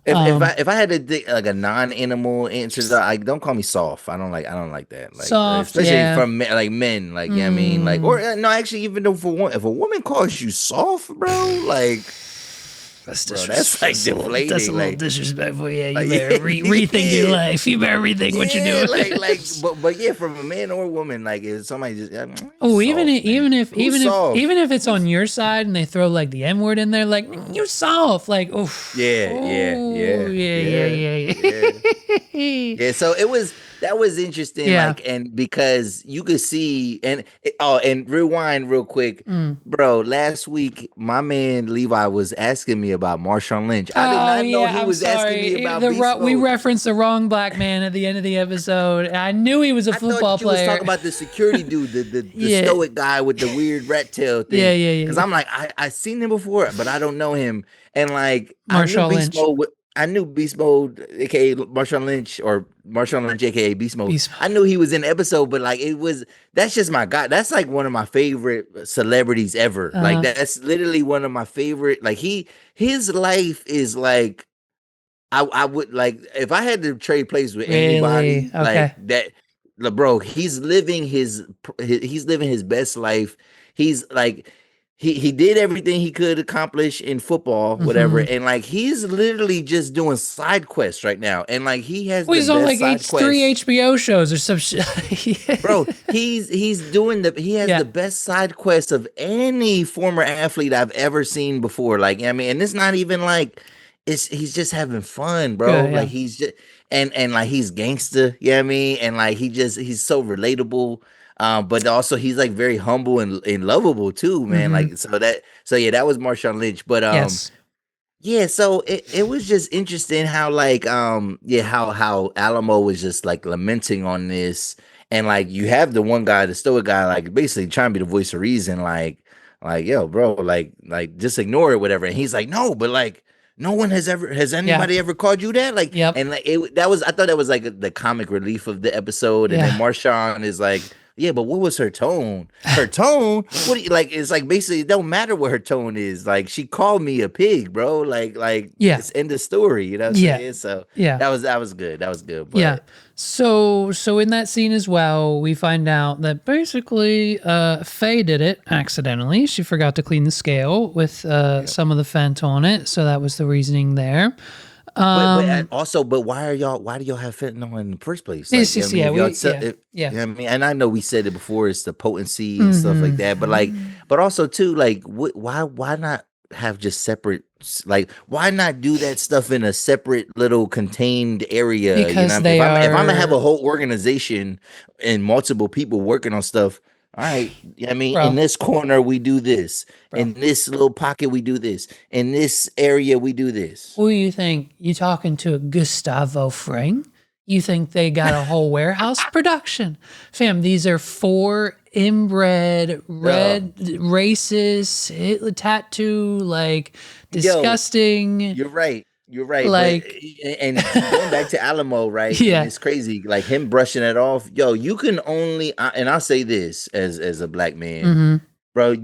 If I had to like a non-animal answer, though, I don't call me soft. I don't like that. Like Soft, especially yeah. from like men. Like yeah, I mean, like Mm, or no, actually, even though if a woman calls you soft, bro, like bro, that's like that's a deflating. little disrespectful. Yeah, you Like better rethink your yeah, life. You better rethink what you're yeah, doing. but yeah, from a man or a woman, like if somebody just Oh, soft, man. Who's soft? even if it's on your side and they throw like the N word in there, like you soft, like Yeah, yeah, oh yeah, yeah yeah, yeah yeah. yeah Yeah, so that was interesting, yeah. like, and because you could see, and rewind real quick, Mm. bro. Last week, my man Levi was asking me about Marshawn Lynch. I did Oh not know yeah, he I'm was asking me sorry. about Beast We Mode. referenced the wrong black man at the end of the episode. I knew he was a I football thought you was player. talking about the security dude, the Yeah, stoic guy with the weird rat tail yeah, thing. yeah, Because yeah. I'm like, I seen him before, but I don't know him. And like, Marshall Lynch, I knew Beast Mode, aka Marshawn Lynch, or Marshawn Lynch, aka Beast Mode. Beast I Mode. knew he was in the episode, but like, that's just my guy. That's like one of my favorite celebrities ever. Like, Uh, that's literally one of my favorite. Like, his life is like, I would like if I had to trade places with really? anybody like Okay. that, bro. He's living his best life. He's like he did everything he could accomplish in football, whatever, Mm-hmm. and like he's literally just doing side quests right now, and like he has Well, the he's on best like side three quests. HBO shows or some shit. Bro, he has Yeah. the best side quest of any former athlete I've ever seen before. Like, I mean, and it's not even like he's just having fun, bro. Good. Like Yeah. he's just and like he's gangster, you know what I mean? And like he's so relatable. But also he's like very humble and lovable too, man. Mm-hmm. Like so yeah, that was Marshawn Lynch. But Yes. Yeah, so it was just interesting how like how Alamo was just like lamenting on this, and like you have the one guy, the stoic guy, like basically trying to be the voice of reason, like yo, bro, like just ignore it, whatever. And he's like, no, but like no one has Yeah. anybody ever called you that? Like, Yep. and like that was, I thought that was like the comic relief of the episode. And then Yeah. Marshawn is like, yeah, but what was her tone? Her tone? What do you like? It's like basically it don't matter what her tone is. Like she called me a pig, bro. Like Yeah. it's end of story. You know what I'm Yeah. saying? So Yeah. that was good. That was good. Yeah. But So in that scene as well, we find out that basically Faye did it accidentally. She forgot to clean the scale with yeah. some of the Fent on it, so that was the reasoning there. But also, but why do y'all have fentanyl in the first place? Like, It's you know just what I mean, yeah, if y'all we yeah. you Yeah. know what I mean, and I know we said it before, it's the potency and stuff like Mhm. that. But like, but also too, like, why not have just separate? Like, why not do that stuff in a separate little contained area? You know, Because what I mean, they if I'm gonna have a are whole organization and multiple people working on stuff. All right, I mean, in bro, this corner we do this, bro. in this little pocket we do this, in this area we do this. Who you think you talking to a Gustavo Fring? You think they got a whole warehouse production? Fam, these are four inbred, Yeah. red, racist, tattoo, like Yo, disgusting, you're right. You're right. But like and going back to Alamo, right? And yeah. it's crazy, like him brushing it off. Yo, you can only and I'll say this as a black man, Mm-hmm. bro.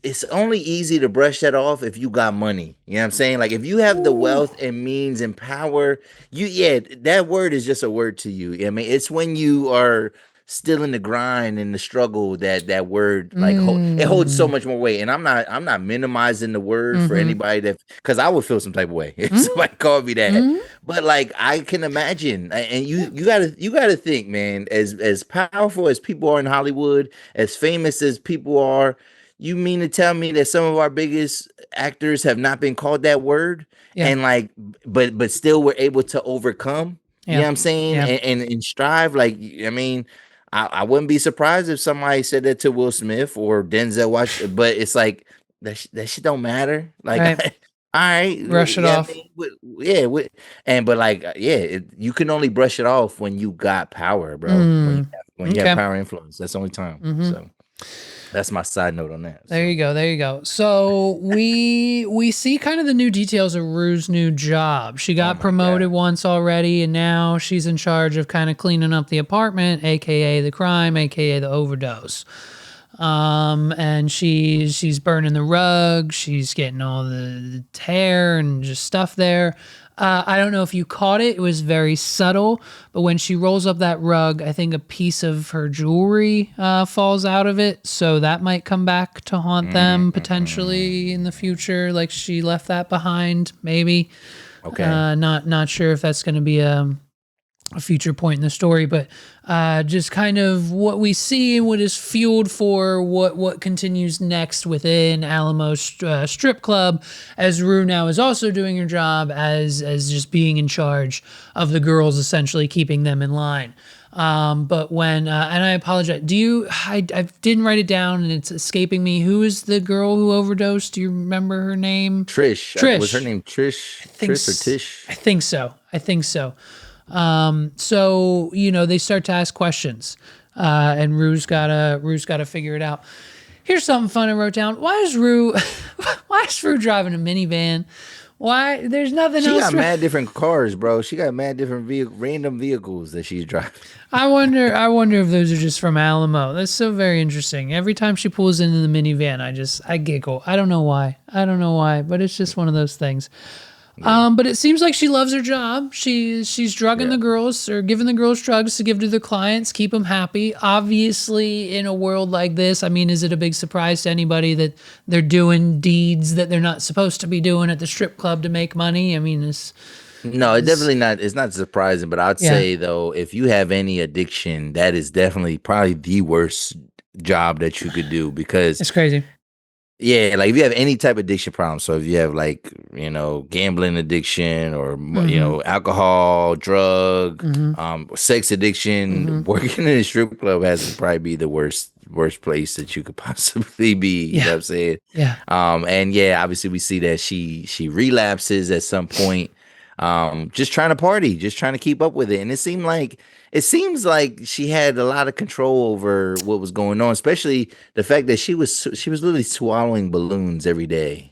It's only easy to brush that off if you got money. You know what I'm saying? Like if you have the Ooh. wealth and means and power, that word is just a word to you. I mean, it's when you are still in the grind and the struggle that that word like it holds so Mm. much more weight. And I'm not minimizing the word for Mm-hmm. anybody that because I would feel some type of way if Mm-hmm. somebody called me that. Mm-hmm. But like I can imagine, and Yeah. you gotta think, man, as powerful as people are in Hollywood, as famous as people are, you mean to tell me that some of our biggest actors have not been called that word Yeah. and like but still were able to overcome? You know Yeah. what I'm saying? Yeah. And strive. Like I mean, I wouldn't be surprised if somebody said that to Will Smith or Denzel Washington, but it's like that shit don't matter. Like Right. all right, Brush it yeah, I off. mean, yeah, and but like, yeah, you can only brush it off when you got power, bro. Mm. When you have Okay. power influence, that's the only time. Mm-hmm. So that's my side note on that. There So you go. There you go. So we see kind of the new details of Rue's new job. She oh got my god, promoted once already, and now she's in charge of kind of cleaning up the apartment, aka the crime, aka the overdose. And she's burning the rug. She's getting all the tear and just stuff there. I don't know if you caught it. It was very subtle, but when she rolls up that rug, I think a piece of her jewelry falls out of it. So that might come back to haunt them potentially in the future. Like she left that behind, maybe. okay. Not sure if that's going to be a future point in the story, but just kind of what we see and what is fueled for what continues next within Alamo's strip club, as Rue now is also doing her job as just being in charge of the girls, essentially keeping them in line. But when and I apologize, I didn't write it down and it's escaping me. Who is the girl who overdosed? Do you remember her name? Trish, was her Trish. name Trish? I think Trish or Tish? I think so. I think so. So they start to ask questions, and Rue's gotta figure it out. Here's something fun I wrote down. Why is Rue, why is Rue driving a minivan? Why? There's nothing She else. got mad different cars, bro. She got mad different random vehicles that she's driving. I wonder. I wonder if those are just from Alamo. That's so very interesting. Every time she pulls into the minivan, I giggle. I don't know why. I don't know why, but it's just one of those things. Yeah, But it seems like she loves her job. She's drugging yeah. the girls or giving the girls drugs to give to their clients, keep them happy. Obviously, in a world like this, I mean, is it a big surprise to anybody that they're doing deeds that they're not supposed to be doing at the strip club to make money? I mean, No, it definitely not. It's not surprising, but I'd yeah, say though, if you have any addiction, that is definitely probably the worst job that you could do because it's crazy. yeah, like if you have any type of addiction problem, so if you have like, gambling addiction or Mm-hmm. alcohol, drug, Mm-hmm. sex Mm-hmm. addiction, working in a strip club has to probably be the worst worst place that you could possibly be. You know what I'm saying? Yeah. And yeah, obviously we see that she relapses at some point. Just trying to party, just trying to keep up with it. And it seems like she had a lot of control over what was going on, especially the fact that she was literally swallowing balloons every day.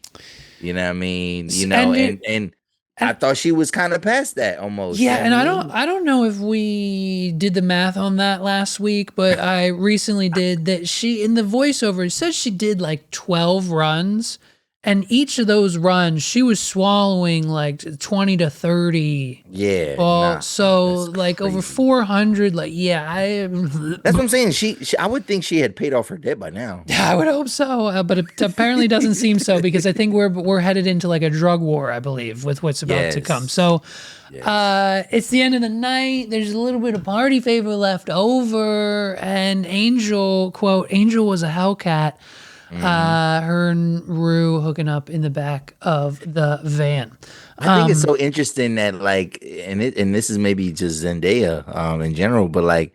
You know what I mean? You know, and I thought she was kind of past that almost. Yeah, you know and what I mean? I don't know if we did the math on that last week, but I recently did that. She in the voiceover it says she did like 12 runs, and each of those runs she was swallowing like 20 to 30. Yeah. So that's like over crazy. 400. Like yeah, That's what I'm saying. She I would think she had paid off her debt by now. I would hope so, but it apparently doesn't seem so because I think we're headed into like a drug war, I believe, with what's about to come. Yes. So, Yes. it's the end of the night. There's a little bit of party favor left over, and Angel, quote, Angel was a Hellcat. Her and Rue hooking up in the back of the van. I think it's so interesting that like, and this is maybe just Zendaya, in general, but like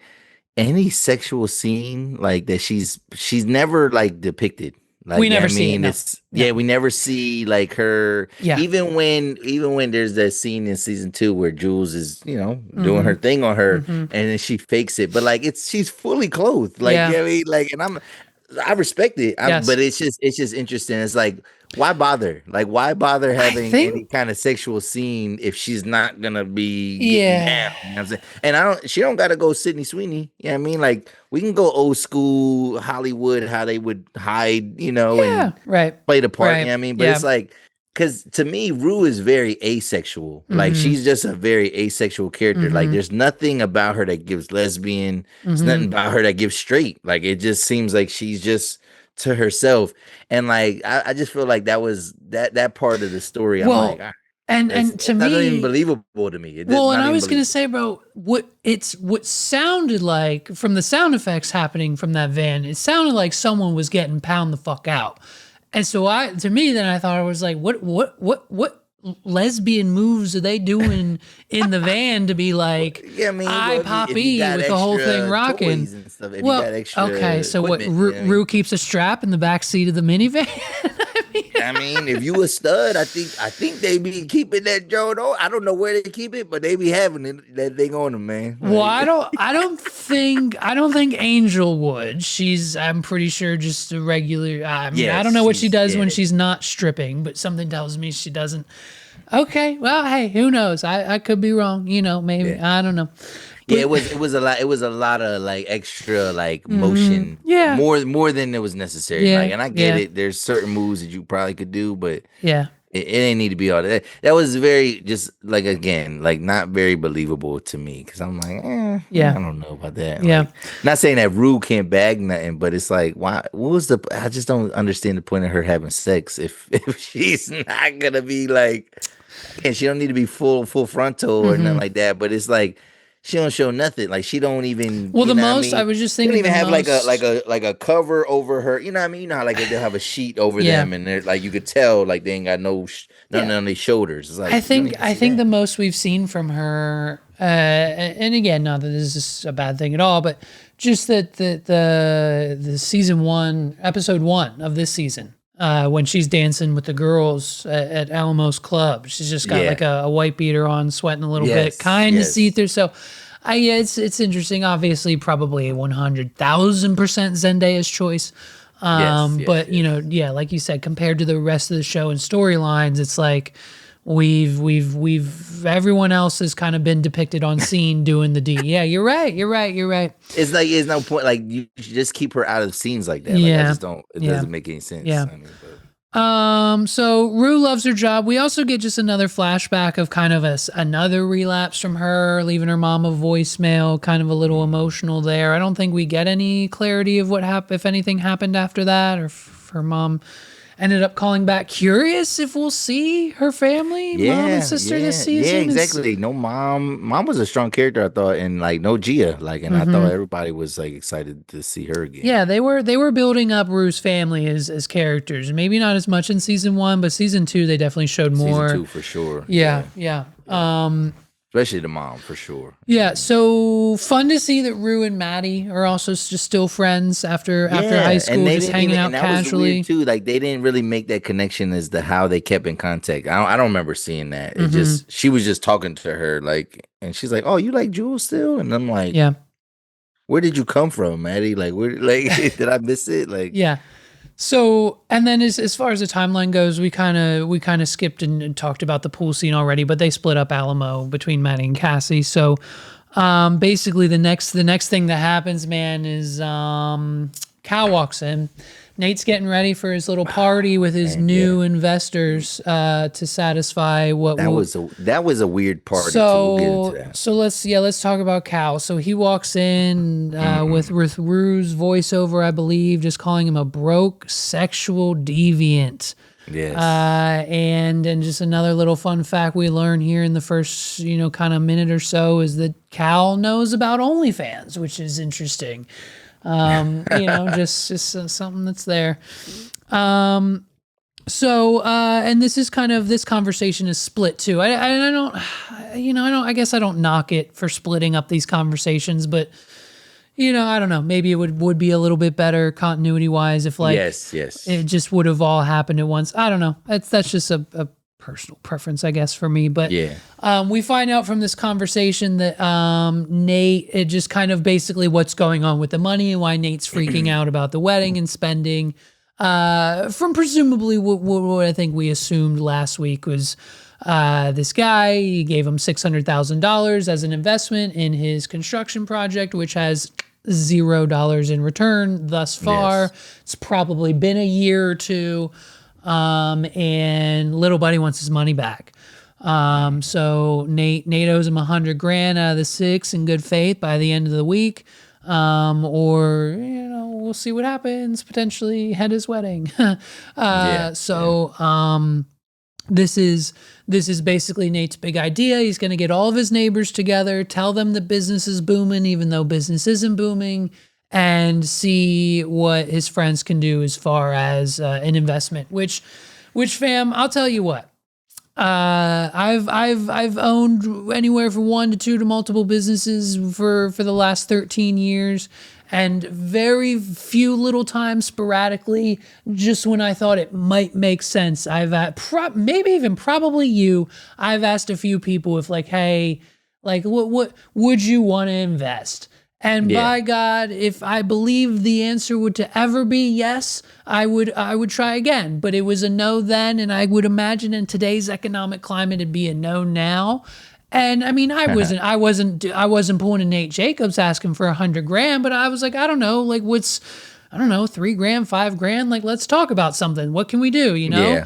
any sexual scene like that, she's never like depicted. Like, We you know never what I see it. mean, No. it's yeah, we never see like her. Yeah. Even when there's that scene in season 2 where Jules is, doing her thing on her, and then she fakes it, but like she's fully clothed. Like, Yeah. you know what I mean, like, and I respect it, Yes. but it's just interesting. It's like, why bother? Like, why bother having think- any kind of sexual scene if she's not gonna be getting down? You know what I'm saying? And she don't gotta go Sydney Sweeney. You know what I mean? Like, we can go old school Hollywood, how they would hide, and Right. play the part. Right. You know what I mean? But it's like, because to me, Rue is very asexual. Like, she's just a very asexual character. Like, there's nothing about her that gives lesbian. There's nothing about her that gives straight. Like, it just seems like she's just to herself. And like, I just feel like that was that part of the story. I'm like, and it's to not me, even believable to me. Well, and I was gonna say, bro, what sounded like from the sound effects happening from that van, it sounded like someone was getting pound the fuck out. And so to me, then I thought I was like, what lesbian moves are they doing in the van to be like, yeah, I mean, Poppy with the whole thing rocking? Well, okay, so what? Rue keeps a strap in the back seat of the minivan. I mean, if you a stud, I think they be keeping that Joe. I don't know where they keep it, but they be having that thing on them, man. Well, I don't think Angel would. I'm pretty sure just a regular. I mean, I don't know what she does when she's not stripping, but something tells me she doesn't. Okay, well, hey, who knows? I could be wrong. Maybe I don't know. Yeah, it was a lot. It was a lot of like extra like motion. Yeah, more than it was necessary. Yeah, like, and I get it. There's certain moves that you probably could do, but yeah, it ain't need to be all that. That was very just like, again, like not very believable to me, because I'm like, I don't know about that. Yeah, like, not saying that Rue can't bag nothing, but it's like, why? What was the? I just don't understand the point of her having sex if she's not gonna be like, and she don't need to be full frontal or nothing like that. But it's like, she don't show nothing. Like, she don't even. Well, I was just thinking, she don't even have like a cover over her. You know what I mean? You know how like they'll have a sheet over them, and they're like, you could tell like they ain't got nothing on their shoulders. It's like, I think the most we've seen from her, and again, not that this is a bad thing at all, but just that the season 1, episode 1 of this season. When she's dancing with the girls at Alamo's club, she's just got like a white beater on, sweating a little bit, kind of see through. So, it's interesting. Obviously, probably 100,000% Zendaya's choice. But like you said, compared to the rest of the show and storylines, it's like we've everyone else has kind of been depicted on scene doing the D. Yeah, you're right. It's like, there's no point. Like, you should just keep her out of scenes like that. Like, I just don't. It doesn't make any sense. Yeah. I mean, So Rue loves her job. We also get just another flashback of kind of another relapse from her, leaving her mom a voicemail, kind of a little emotional there. I don't think we get any clarity of what happened, if anything happened after that, or if her mom ended up calling back. Curious if we'll see her family, mom and sister this season. Yeah, exactly. No mom. Mom was a strong character, I thought, and like no Gia. Like, and I thought everybody was like excited to see her again. Yeah, they were building up Rue's family as characters. Maybe not as much in season 1, but season 2 they definitely showed more. Season 2 for sure. Yeah. especially the mom for sure. Yeah, so fun to see that Rue and Maddy are also just still friends after high school, and they just didn't hanging even, out and that was weird casually. too. Like they didn't really make that connection as to how they kept in contact. I don't remember seeing that. It Hmm. just she was just talking to her like, and she's like, "Oh, you like Jules still?" And I'm like, Yeah, "Where did you come from, Maddie? Like, where? Like, did I miss it? Like, yeah. So, and then as far as the timeline goes, we kind of skipped and talked about the pool scene already, but they split up Alamo between Maddie and Cassie. So, basically the next thing that happens, man, is Cal walks in. Nate's getting ready for his little party with his man, yeah, new investors to satisfy what that will. was a weird party too. We'll get into So that. so let's talk about Cal. So he walks in with Mm-mm. Rue's voiceover, I believe, just calling him a broke sexual deviant. Yes. And just another little fun fact we learn here in the first, kind of minute or so is that Cal knows about OnlyFans, which is interesting. Just something that's there. And this conversation is split too. I don't, I guess I don't knock it for splitting up these conversations, but I don't know. Maybe it would be a little bit better continuity wise if like Yes. Yes. it just would have all happened at once. I don't know. That's just a personal preference, I guess, for me. But Yeah. we find out from this conversation that Nate, it just kind of basically what's going on with the money and why Nate's freaking out about the wedding and spending. From presumably what I think we assumed last week was this guy, he gave him $600,000 as an investment in his construction project, which has $0 in return thus far. Yes. It's probably been a year or two. And little buddy wants his money back. So Nate owes him $100,000 out of the six in good faith by the end of the week. Or we'll see what happens. Potentially head his wedding. Yeah. This is basically Nate's big idea. He's going to get all of his neighbors together, tell them that business is booming, even though business isn't booming, and see what his friends can do as far as an investment. Which fam, I'll tell you what. I've owned anywhere from 1 to 2 to multiple businesses for the last 13 years, and very few little times sporadically, just when I thought it might make sense. I've maybe even probably you. I've asked a few people if like, hey, like what would you want to invest? And by God, if I believe the answer would to ever be yes, I would try again. But it was a no then, and I would imagine in today's economic climate it'd be a no now. And I mean, I wasn't pulling a Nate Jacobs asking for $100,000, but I was like, I don't know, like what's, I don't know, $3,000, $5,000, like let's talk about something. What can we do? Yeah.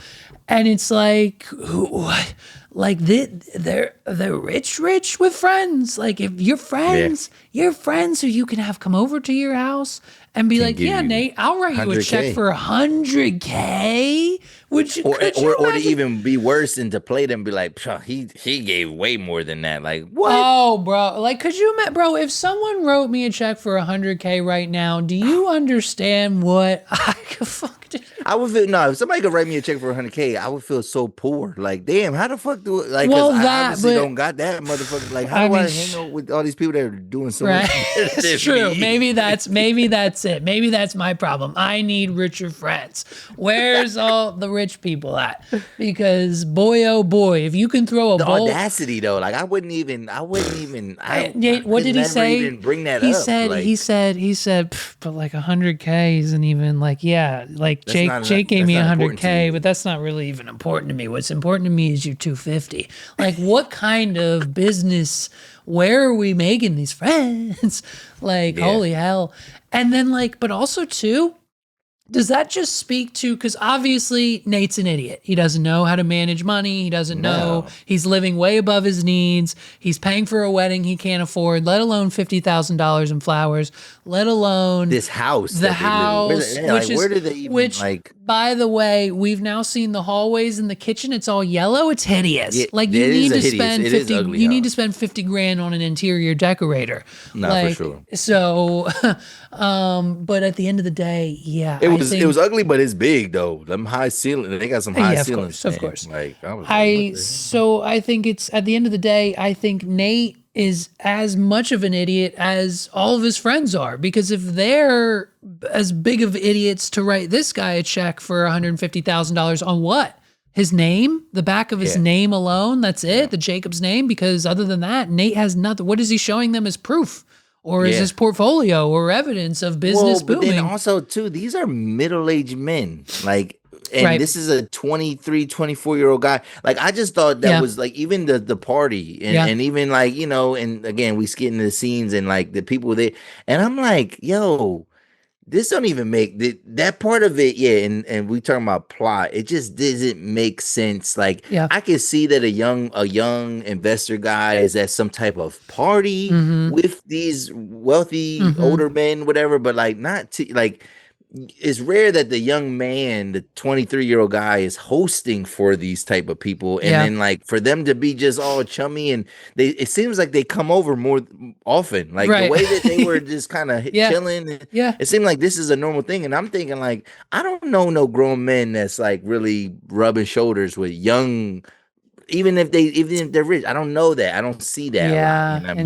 And it's like, what? Like they're rich with friends. Like if you're friends, who you can have come over to your house and be like, yeah, Nate, I'll write you a check for $100,000. Could you or to imagine? even be worse and to play them, be like, "Pshaw, he gave way more than that. Like what? Oh, bro. Like, could you, bro, if someone wrote me a check for $100,000 right now, do you understand what I could fuck do? I would feel no. If somebody could write me a check for $100,000, I would feel so poor. Like, damn, how the fuck do it? Like, Well, I that, obviously but don't got that motherfucker. Like, how I do I mean, hang out with all these people that are doing so right. much better than It's true. me? Maybe that's it. Maybe that's my problem. I need richer friends. Where's all the rich people at? Because boy, oh boy, if you can throw a The bowl. audacity though, like I wouldn't even. Nate, what did he say? Even bring that he up. said, Like, he said, but like $100,000 isn't even like, yeah, like that's Jake not- gave me that's not important to $100,000, me. but that's not really even important to me. What's important to me is your 250. Like, what kind of business? Where are we making these friends? Like, holy hell. And then like, but also too, does that just speak to, because obviously Nate's an idiot. He doesn't know how to manage money. He doesn't know. He's living way above his needs. He's paying for a wedding he can't afford, let alone $50,000 in flowers, let alone this house, the house, where do they even like? By the way, we've now seen the hallways in the kitchen. It's all yellow. It's hideous. Yeah, like you it need is to a hideous- spend it is 50. ugly You need to house. spend $50,000 on an interior decorator. Nah, for sure. So, but at the end of the day, yeah, It it was ugly, but it's big though. Them high ceiling, they got some high Yeah, ceilings. of course. Like I was like, what the So I think it's at the end of the day, I think Nate is as much of an idiot as all of his friends are, because if they're as big of idiots to write this guy a check for $150,000 on what? His name, the back of his name alone. That's it. The Jacob's name. Because other than that, Nate has nothing. What is he showing them as proof? Or is his portfolio or evidence of business booming? But then also too, these are middle-aged men. Like, and this is a 23, 24-year-old guy. Like, I just thought that was like even the party and even like, you know, and again, we get into the scenes and like the people there. And I'm like, yo, this don't even make that part of it. Yeah. And we talking about plot. It just doesn't make sense. Like, I can see that a young investor guy is at some type of party with these wealthy older men, whatever, but like not like, it's rare that the young man, the 23-year-old guy, is hosting for these type of people, and then like for them to be just all chummy, and it seems like they come over more often, like the way that they were just kind of chilling. It seemed like this is a normal thing, and I'm thinking like, I don't know no grown men that's like really rubbing shoulders with young. Even if they're rich, I don't know that. I don't see that. Yeah, a lot, you know?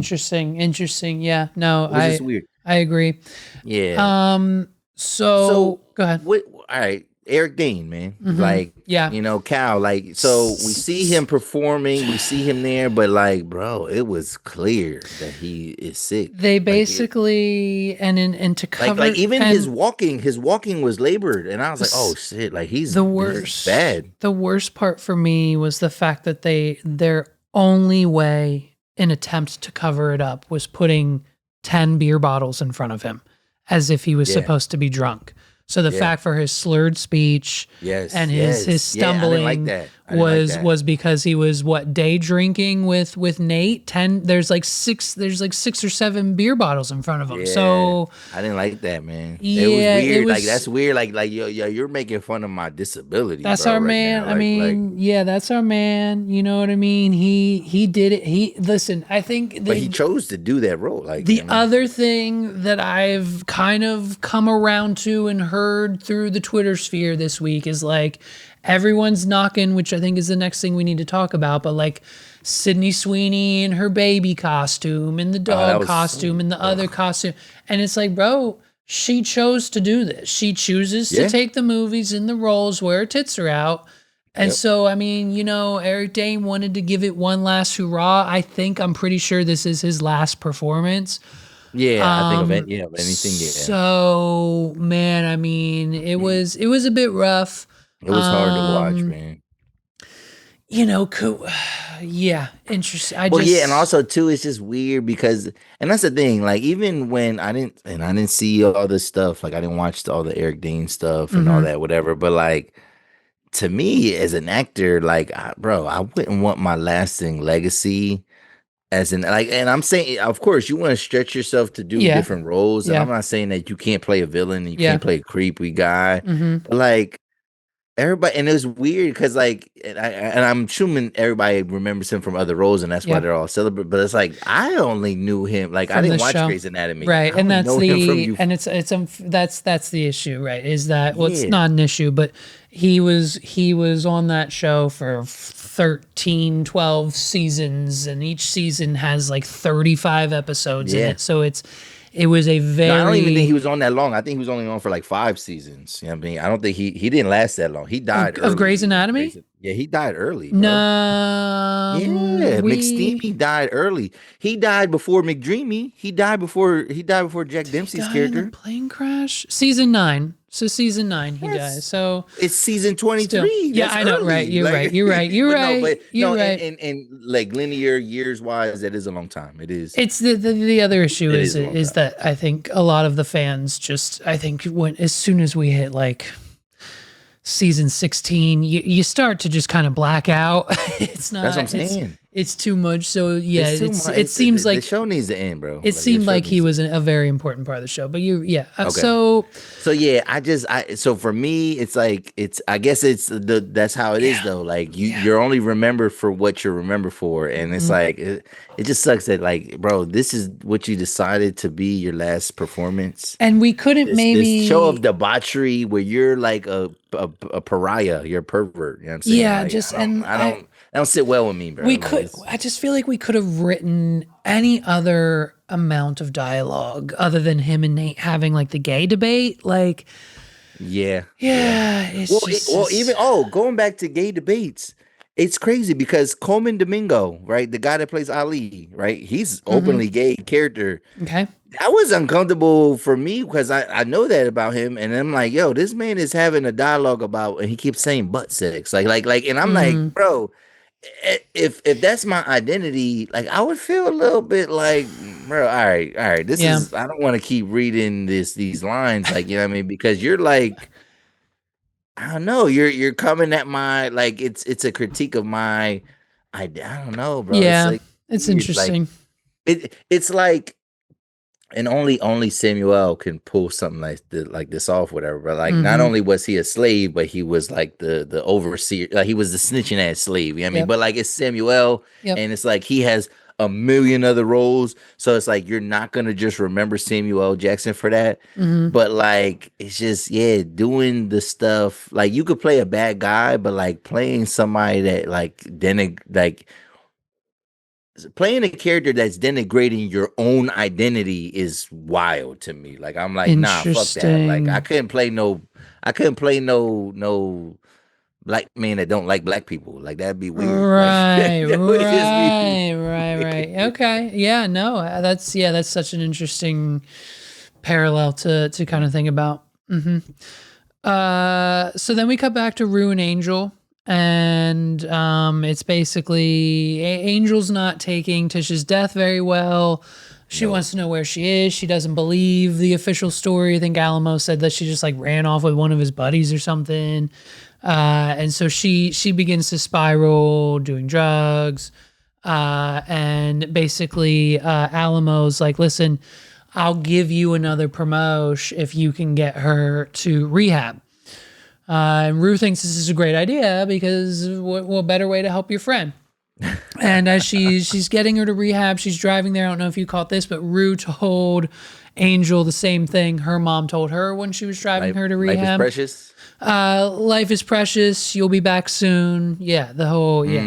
Interesting. Yeah, no, It's weird. I agree. Yeah. So go ahead. All right, Eric Dane, man. Like, you know, Cal. Like, so we see him performing, we see him there, but like, bro, it was clear that he is sick. They basically and to cover like even his walking was labored, and I was like, oh shit, like he's bad. The worst part for me was the fact that their only way in attempt to cover it up was putting 10 beer bottles in front of him, as if he was supposed to be drunk. So the fact for his slurred speech and his stumbling was because he was day drinking with Nate. There's like 6 or 7 beer bottles in front of him. So I didn't like that, man. It was weird. Like that's weird. Like you're making fun of my disability. That's bro, our man. That's our man. You know what I mean? He did it. Listen, I think but he chose to do that role. Like the other thing that I've kind of come around to and heard through the Twitter sphere this week is like everyone's knocking, which I think is the next thing we need to talk about, but like Sydney Sweeney and her baby costume and the dog costume and the other costume. And it's like, bro, she chose to do this. She chooses to take the movies in the roles where her tits are out. And so, I mean, you know, Eric Dane wanted to give it one last hurrah. I'm pretty sure this is his last performance. Yeah, I think of anything. Yeah. So, man, I mean, it was a bit rough. It was hard to watch, man. You know, interesting. And also too, it's just weird because, and that's the thing. Like, even when I didn't see all this stuff. Like, I didn't watch all the Eric Dane stuff and all that, whatever. But like, to me as an actor, like, I wouldn't want my lasting legacy. As in, like, and I'm saying, of course, you want to stretch yourself to do different roles. And I'm not saying that you can't play a villain, and you can't play a creepy guy. But like everybody, and it was weird because like, and I'm assuming everybody remembers him from other roles, and that's why they're all celebrated. But it's like I only knew him, like I didn't watch Grey's Anatomy, right? And that's that's the issue, right? Is that it's not an issue, but he was on that show for 13, 12 seasons, and each season has like 35 episodes in it. So it was a very... No, I don't even think he was on that long. I think he was only on for like 5 seasons. You know what I mean? I don't think he didn't last that long. He died early. Of Grey's Anatomy? Yeah, he died early. Bro. No. Yeah, McSteamy died early. He died before McDreamy. He died before Jack Dempsey's character. In a plane crash? Season 9. So season 9 he dies. So it's season 23. Yeah, I know, early. Right. You're right. And like linear years wise, that is a long time. It is. It's the other issue is that I think a lot of the fans just as soon as we hit like season 16, you start to just kind of black out. It's not. That's what I'm saying. It's too much. So yeah, It's too much. it seems The like show needs to end, bro. it Like the seemed show like he needs to was a very important part of the show. But yeah. Okay. So So yeah, so for me, it's like I guess it's that's how it is yeah, though. Like yeah. you're only remembered for what you're remembered for, and it's Mhm. like it just sucks that like, bro, this is what you decided to be your last performance. And we couldn't This show of maybe, debauchery where you're like a pariah, you're a pervert. You know what I'm saying? yeah, Like just and I don't sit well with me, bro. we Like could. it's I just feel like we could have written any other amount of dialogue other than him and Nate having like the gay debate. Like, yeah. yeah, it's Well, just well, even going back to gay debates, it's crazy because Coleman Domingo, right, the guy that plays Ali, right, he's Mhm. openly gay character. Okay. That was uncomfortable for me because I know that about him, and I'm like, yo, this man is having a dialogue about, and he keeps saying butt sex, and I'm like, Mm, bro, if that's my identity, like I would feel a little bit like, bro, all right, this yeah. is I don't want to keep reading these lines, like you know what I mean, because you're like I don't know. You're coming at my like it's a critique of my I don't know, bro. It's Yeah. like It's weird. Like interesting. it's like and only Samuel can pull something like this off, whatever. But like not Mhm. only was he a slave, but he was like the overseer, like he was the snitching ass slave. You know what I mean? Yep. But like it's Samuel, Yep. and it's like he has a million other roles. So it's like you're not gonna just remember Samuel L. Jackson for that. Mhm. But like it's just doing the stuff like you could play a bad guy, but like playing somebody that like playing a character that's denigrating your own identity is wild to me. Like I'm like, nah, fuck that. Like Interesting. I couldn't play no black man that don't like black people. Like that'd be weird. Like Right, that would just be right. Okay. Yeah, no, that's such an interesting parallel to kind of think about. So then we cut back to Rue and Angel, and it's basically Angel's not taking Tisha's death very well. She no. wants to know where she is. She doesn't believe the official story. I think Alamo said that she just like ran off with one of his buddies or something. And so she begins to spiral, doing drugs. And basically, Alamo's like, listen, I'll give you another promotion if you can get her to rehab. And Rue thinks this is a great idea because what better way to help your friend? And as she's getting her to rehab, she's driving there. I don't know if you caught this, but Rue told Angel the same thing her mom told her when she was driving her to Life is rehab. precious. Life is precious. You'll be back soon. Yeah, the whole yeah.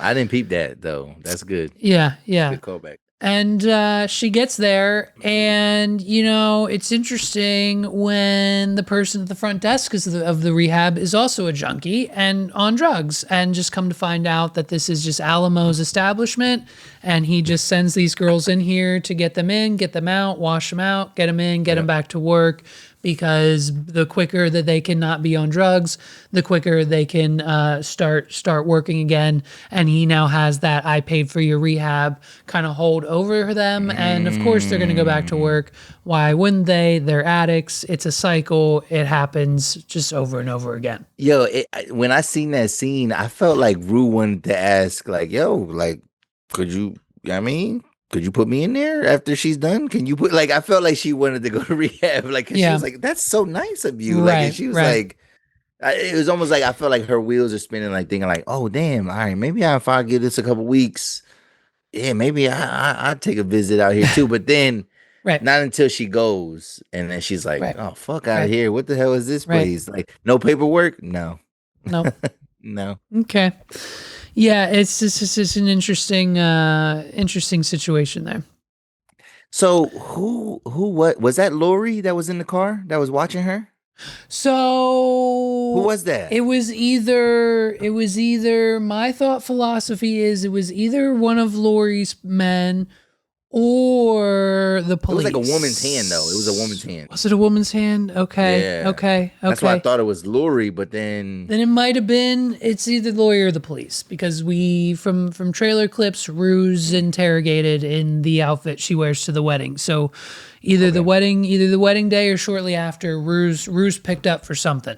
I didn't peep that though. That's good. Yeah. Good callback. And she gets there, and it's interesting when the person at the front desk of the rehab is also a junkie and on drugs, and just come to find out that this is just Alamo's establishment, and he just sends these girls in here to get them in, get them out, wash them out, get them in, get them back to work. Because the quicker that they can not be on drugs, the quicker they can start working again. And he now has that "I paid for your rehab" kind of hold over them. And of course, they're going to go back to work. Why wouldn't they? They're addicts. It's a cycle. It happens just over and over again. Yo, when I seen that scene, I felt like Rue wanted to ask, like, yo, like, could you, I mean, could you put me in there after she's done? Can you put, like, I felt like she wanted to go to rehab. Like, 'cause she Yeah. was like, that's so nice of you. Like, and Right. she was Right. like, it was almost like I felt like her wheels are spinning, like, thinking, like, oh, damn, all right, maybe if I give this a couple weeks, yeah, maybe I'd take a visit out here too. But then, Right. not until she goes, and then she's like, Right. "Oh, fuck out of Right. here! What the hell is this Right. place? Like, no paperwork? No, Nope. no." Okay. Yeah. It's an interesting situation there. So what was that? Lori that was in the car that was watching her? Who So was that? it was either my thought philosophy is it was either one of Lori's men or the It was like a police. woman's hand, though. It was a woman's hand. Was it a woman's hand? Okay. Yeah. Okay. That's why I Okay. thought it was Lori, but then Then it might have been it's either the lawyer or the police because we from trailer clips Rue's interrogated in the outfit she wears to the wedding. So either the wedding day or shortly after Rue's picked up for something.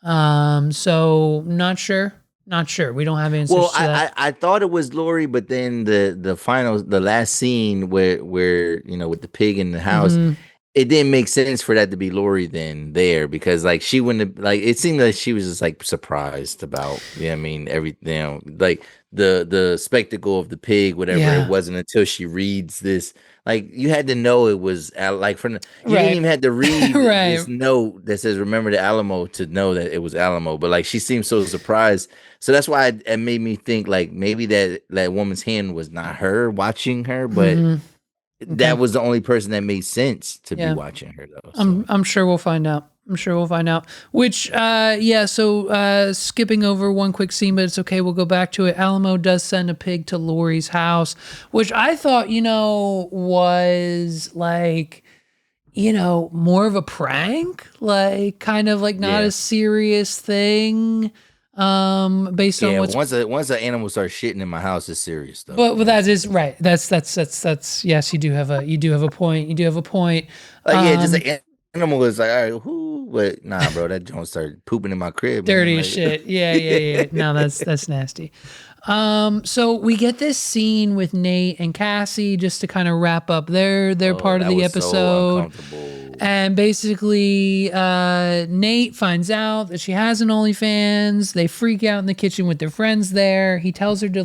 So not sure. Not sure. We don't have answers Well, to that. I thought it was Lori, but then the last scene where with the pig in the house, Hmm. it didn't make sense for that to be Lori then there, because like she wouldn't have, like, it seemed like she was just like surprised about, I mean, everything, like the spectacle of the pig, whatever. It Yeah. wasn't until she reads this, like, you had to know it was like you didn't Right. even have to read Right. this note that says remember the Alamo to know that it was Alamo, but like she seemed so surprised. So that's why it made me think like maybe that woman's hand was not her watching her, but Hmm. Okay. that was the only person that made sense to be Yeah. watching her though. I'm So I'm sure we'll find out. I'm sure we'll find out. Which so skipping over one quick scene, but it's okay, we'll go back to it. Alamo does send a pig to Lori's house, which I thought, was like, more of a prank, like kind of like not yeah, a serious thing. Based on yeah. what's Once an animal starts shitting in my house, it's serious though. but that is right. That's yes, you do have a point. You do have a point. Like, yeah, just Um an animal is like, all right, who? But nah, bro, that joint started pooping in my crib, man. Dirty as Like, shit. Yeah, yeah, yeah. No, that's nasty. So we get this scene with Nate and Cassie just to kind of wrap up their oh, part of that the was so episode. uncomfortable. And basically, Nate finds out that she has an OnlyFans. They freak out in the kitchen with their friends there. He tells her to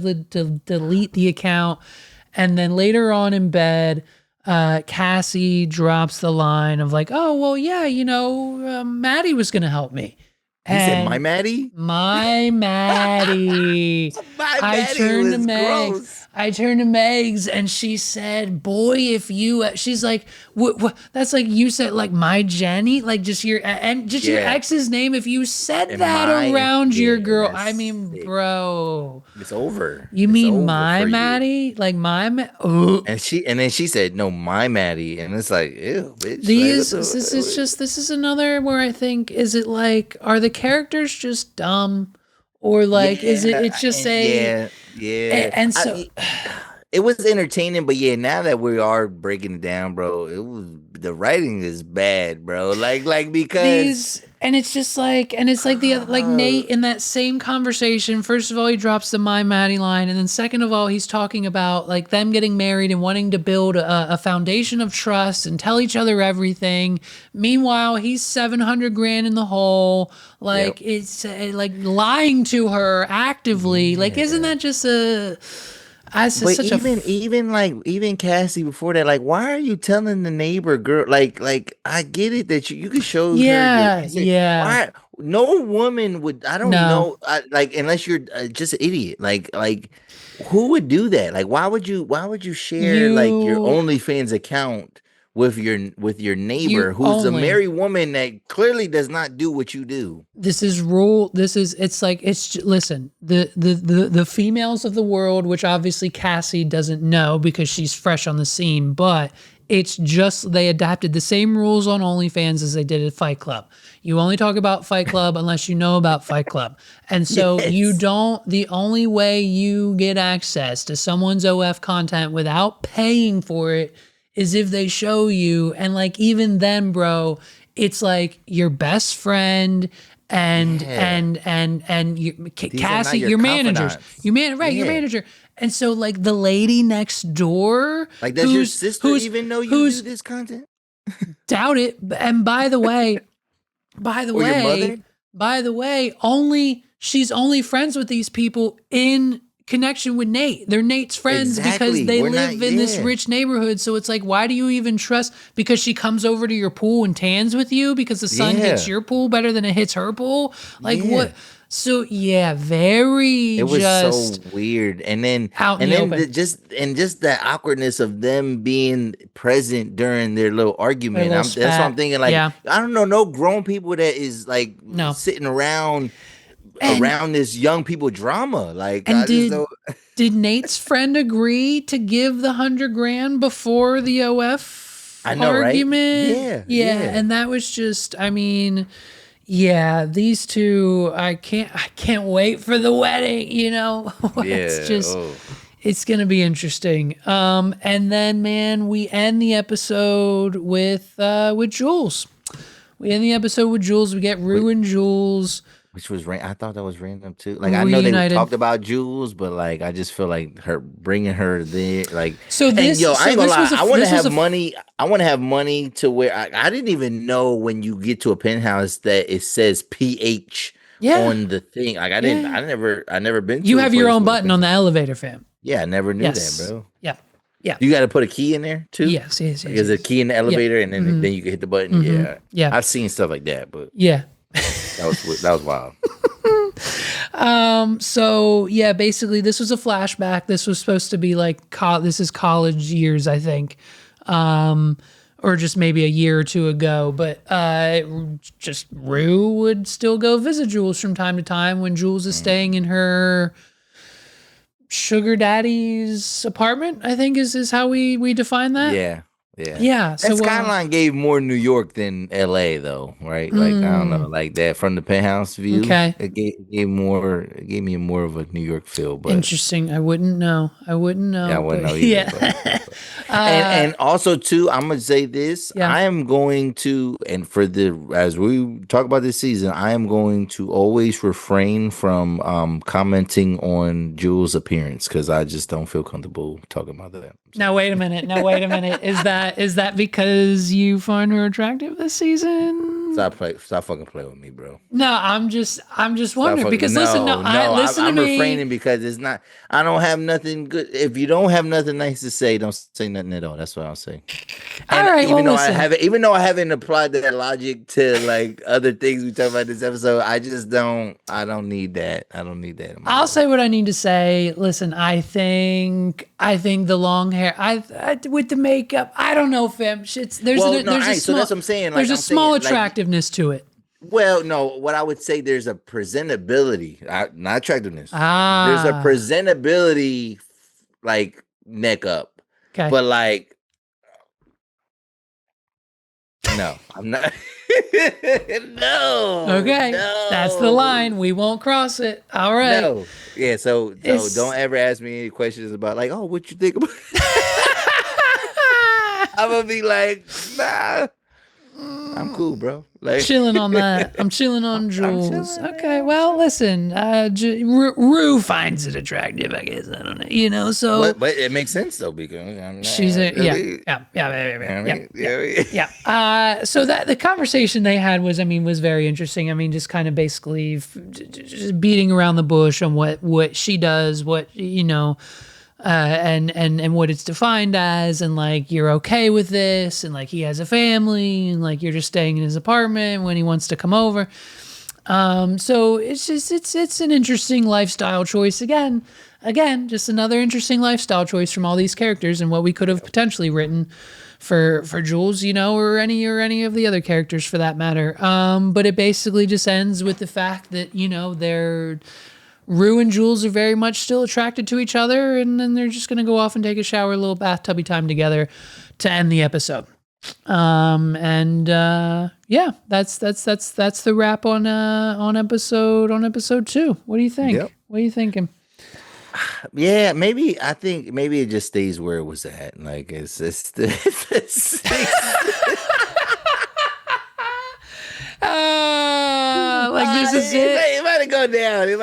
delete the account. And then later on in bed, Cassie drops the line of like, oh, well, yeah, Maddie was going to help me. He said, "My And Maddie." my Maddie. My I Maddie turned to was Megs. gross. I turned to Megs and she said, boy, if you, she's like, what, that's like you said, like my Jenny, like just your, and just your Yeah, ex's name. If you said and that around your yeah, girl, I that's mean, sick. bro, It's over. you It's mean over my for you. Maddie? Like oh. And then she said, "No, my Maddie," and it's like, ew, bitch. Like, what These, the? this is another where I think, is it like, are the characters just dumb? Or like, is it, Yeah, it's just yeah, yeah. and so It was entertaining, but yeah, now that we are breaking it down, bro, the writing is bad, bro. Like because these and it's just like and it's like the other like Nate in that same conversation, first of all he drops the my Maddie line, and then second of all he's talking about like them getting married and wanting to build a foundation of trust and tell each other everything. Meanwhile he's 700 grand in the hole, yep, like it's like lying to her actively, like isn't yeah. that just a But such a even Cassie before that, like, why are you telling the neighbor girl? Like I get it that you can show her your yeah, consent. yeah, Why no woman would? I don't no, know. Like unless you're just an idiot. Like who would do that? Like why would you share like your you OnlyFans account with your neighbor you who's a only married woman that clearly does not do what you do? this is rule this is it's like listen, the females of the world, which obviously Cassie doesn't know because she's fresh on the scene, but it's just they adapted the same rules on OnlyFans as they did at Fight Club. You only talk about Fight Club unless you know about Fight Club. And so you Yes. don't, the only way you get access to someone's OF content without paying for it is if they show you. And like, even then, bro, it's like your best friend and Yeah. you, These are not Cassie, your your managers, confidants. your Yeah. manager. And so like the lady next door Like, does your who's sister who's even know you do who's this content? doubt it. And by the Or your way, mother? only she's only friends with these people in connection with Nate. They're Nate's friends because Exactly. they We're not, live in this yeah. rich neighborhood. So it's like, why do you even trust? Because she comes over to your pool and tans with you because the sun hits Yeah. your pool better than it hits her pool. Like Yeah. what? So yeah, very It was so just weird. out in And the then open. just the awkwardness of them being present during their little Their argument. little That's what I'm spat. thinking. Like, Yeah. I don't know, no grown people that is like No. sitting And around this young people drama. Like, and I just did don't. Did Nate's friend agree to give the 100 grand before the OF I know, right? argument? Yeah, Yeah, yeah, and that was just, I mean, yeah, these two, I can't wait for the wedding, It's yeah. just Oh, it's gonna be interesting. And then man, we end the episode with Jules. We end the episode with Jules. We get Rue wait, and Jules. which was I thought that was random too. Like I know they Reunited. talked about Jules, but like I just feel like her bringing her there, like, So and this yo, I so ain't gonna this lie, was a I want to this was have a money. I want to have money to where I didn't even know when you get to a penthouse that it says PH yeah, on the thing. Like yeah. I never been You to a have your place own with a button on the penthouse. elevator, fam. Yeah, I never knew that, Yes. bro. Yeah. Yeah. You got to put a key in there too. Yes, yes, Like, yes, is a yes. key in the Yeah. elevator, and then Mm-hmm. then you can hit the button. Mm-hmm. Yeah, Yeah. I've seen stuff like that, but Yeah. that was wild. So yeah, basically this was a flashback. This was supposed to be like this is college years, I think. Or just maybe a year or two ago, but just Rue would still go visit Jules from time to time when Jules is staying in her sugar daddy's apartment, I think is how we define that. Yeah, yeah. Yeah. That So skyline gave more New York than LA though, right? Like I don't know, like that from the penthouse view. okay. It gave me more of a New York feel, but Interesting. I wouldn't know. I wouldn't yeah, I know. wouldn't But know either. yeah. And also too, I'm gonna say this. Yeah. I am going to, and for the as we talk about this season, I am going to always refrain from commenting on Jules' appearance because I just don't feel comfortable talking about that. Now wait a minute. Now wait a minute. Is that because you find her attractive this season? Stop fucking playing with me, bro. No, I'm just wondering because listen, no, listen to I'm me. refraining because it's not. I don't have nothing good. If you don't have nothing nice to say, don't say nothing at all. That's what I'll say. And All right, even well, though listen. even though I haven't applied that logic to like other things we talk about this episode, I just don't. I don't need that. I don't need that. I'll say what I need to say. Listen, I think the long hair, I with the makeup, I don't know, fam. There's Well, a, no, there's a so small, that's what I'm saying. Like, there's a I'm small saying, like, attractiveness to it. well, no, what I would say there's a presentability, not attractiveness. There's a Ah, presentability, like neck up, okay. but like, no, I'm not. No, Okay, that's the no, line. We won't cross it. All right. no. Yeah, so It's- don't ever ask me any questions about like, oh, what you think about? I'm gonna be like, nah, I'm cool, bro. Like, chilling on that. I'm chilling on I'm Jules. chilling, Okay, man. well, listen. Rue finds it attractive, I guess. I don't know. You know, so But it makes sense though because I'm she's a not, yeah. So that the conversation they had was very interesting. I mean, just kind of basically just beating around the bush on what she does, what and what it's defined as, and like you're okay with this, and like he has a family, and like you're just staying in his apartment when he wants to come over. So it's an interesting lifestyle choice again, just another interesting lifestyle choice from all these characters and what we could have potentially written for Jules, or any of the other characters for that matter. But it basically just ends with the fact that they're Rue and Jules are very much still attracted to each other, and then they're just gonna go off and take a shower, a little bathtubby time together to end the episode. Yeah, that's the wrap on episode 2. What do you think? Yep. What are you thinking? Yeah, I think maybe it just stays where it was at. Like it's Like this is it. It might have gone down. It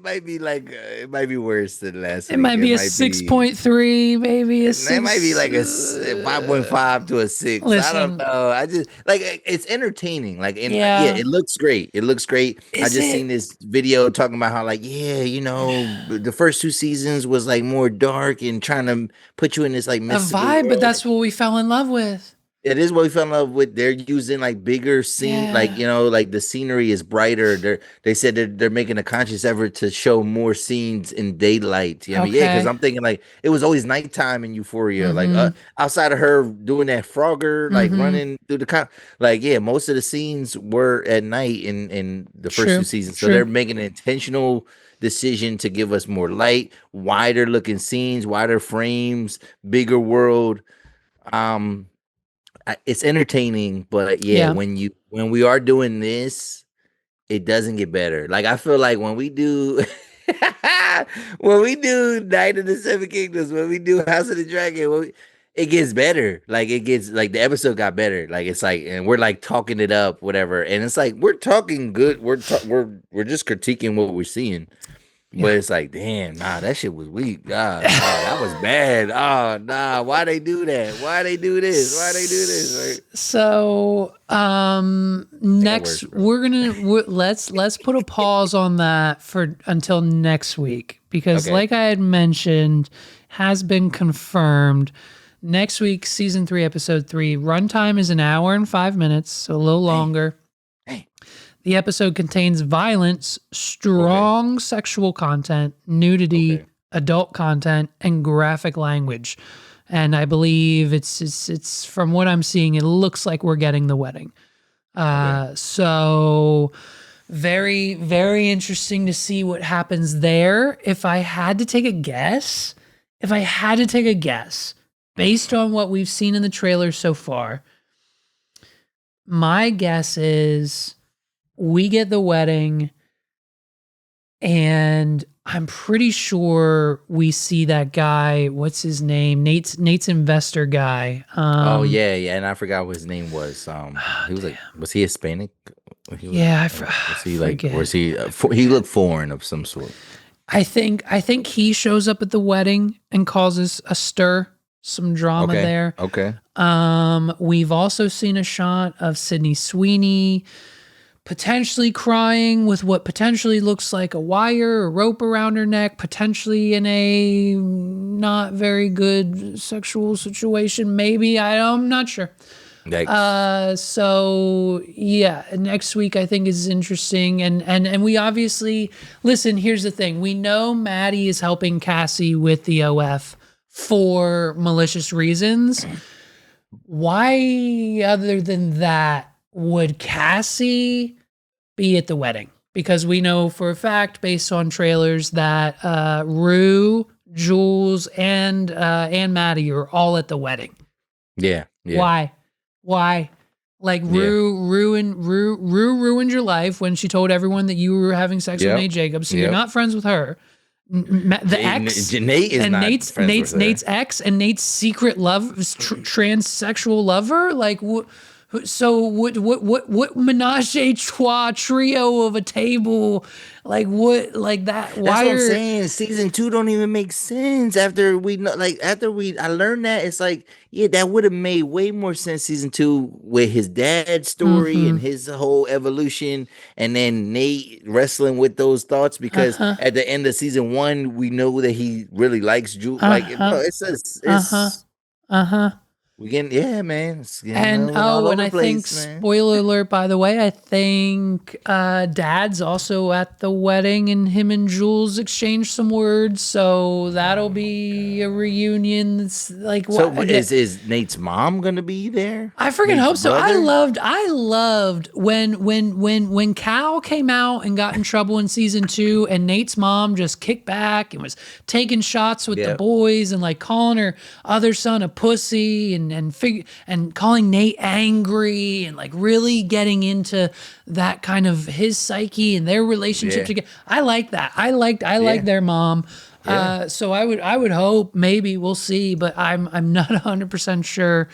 might be like it might be worse than last. It might be a 6.3, maybe a 6. It might be like a 5.5 to a 6. I Listen. don't know. I just like it's entertaining. Like Yeah. it looks great. It looks great. I Is just it? seen this video talking about how like the first 2 seasons was like more dark and trying to put you in this like A mystical vibe, but world. that's what we fell in love with. It is what we fell in love with. They're using like bigger scene, like like the scenery is brighter. They said they're making a conscious effort to show more scenes in daylight. You know what I mean? Yeah, because Okay. I'm thinking like it was always nighttime in Euphoria. Like outside of her doing that Frogger, like running through the most of the scenes were at night in the first True, 2 seasons. So true. they're making an intentional decision to give us more light, wider looking scenes, wider frames, bigger world. It's entertaining, but Yeah. when we are doing this, it doesn't get better. Like I feel like when we do when we do Night of the Seven Kingdoms, when we do House of the Dragon, it gets better. Like it gets like the episode got better. Like it's like, and we're like talking it up, whatever. And it's like we're talking good. We're just critiquing what we're seeing. Yeah. But it's like, damn, nah, that shit was weak. God, nah, that was bad. Oh, nah, why they do that? Why they do this? Why they do this? Like, So, next worse, bro. let's put a pause on that for until next week because, Okay. like I had mentioned, has been confirmed. Next week, season 3, episode 3, runtime is an hour and 5 minutes, so a little longer. Hey. The episode contains violence, strong sexual content, nudity, adult content, and graphic language. And I believe it's from what I'm seeing, it looks like we're getting the wedding. So very, very interesting to see what happens there. If I had to take a guess, based on what we've seen in the trailer so far, my guess is we get the wedding, and I'm pretty sure we see that guy. What's his name? Nate's investor guy. Oh yeah, and I forgot what his name was. He was like, was he Hispanic? Was he like, forget. was he? He looked foreign of some sort. I think he shows up at the wedding and causes a stir, some drama there. Okay. We've also seen a shot of Sydney Sweeney potentially crying with what potentially looks like a wire or rope around her neck, potentially in a not very good sexual situation. Maybe, I'm not sure. So yeah, next week I think is interesting, and we obviously listen. Here's the thing: we know Maddy is helping Cassie with the OF for malicious reasons. Why, other than that, would Cassie be at the wedding? Because we know for a fact, based on trailers, that Rue, Jules, and Maddy are all at the wedding. Yeah. Why? Like Rue ruined your life when she told everyone that you were having sex with Nate Jacobs, so you're not friends with her. The ex, Nate is and not Nate's ex, and Nate's secret love, transsexual lover. Like what? So what menage a trois trio of a table, like what, like that? That's what I'm saying. Season 2 don't even make sense after we know. Like I learned that, it's like, yeah, that would have made way more sense. Season 2 with his dad's story and his whole evolution, and then Nate wrestling with those thoughts, because at the end of season 1, we know that he really likes Jules. Like, bro, we getting, yeah, man. It's getting And all over and the I place, think, man. spoiler alert, by the way, I think Dad's also at the wedding, and him and Jules exchange some words, so that'll be a reunion. That's like, So what? is Nate's mom gonna be there? I freaking Nate's hope so. brother? I loved when Cal came out and got in trouble in season 2, and Nate's mom just kicked back and was taking shots with the boys and like calling her other son a pussy and calling Nate angry and like really getting into that kind of his psyche and their relationship together. I like that. I like their mom. So I would hope, maybe we'll see, but I'm not 100% sure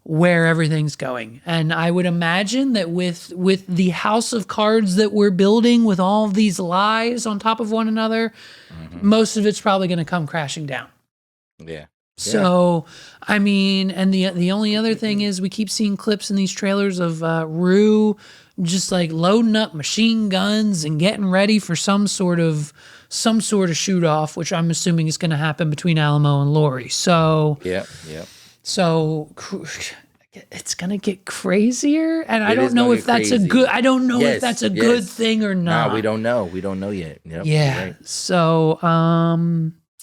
where everything's going. And I would imagine that with the house of cards that we're building, with all of these lies on top of one another, most of it's probably going to come crashing down. Yeah. So, I mean, and the only other thing is we keep seeing clips in these trailers of Rue just like loading up machine guns and getting ready for some sort of shoot off, which I'm assuming is going to happen between Alamo and Lori. So, so it's going to get crazier, and I don't know if that's a good. I don't know if that's a good thing or not. No, we don't know. We don't know yet. Yep, yeah. right. So,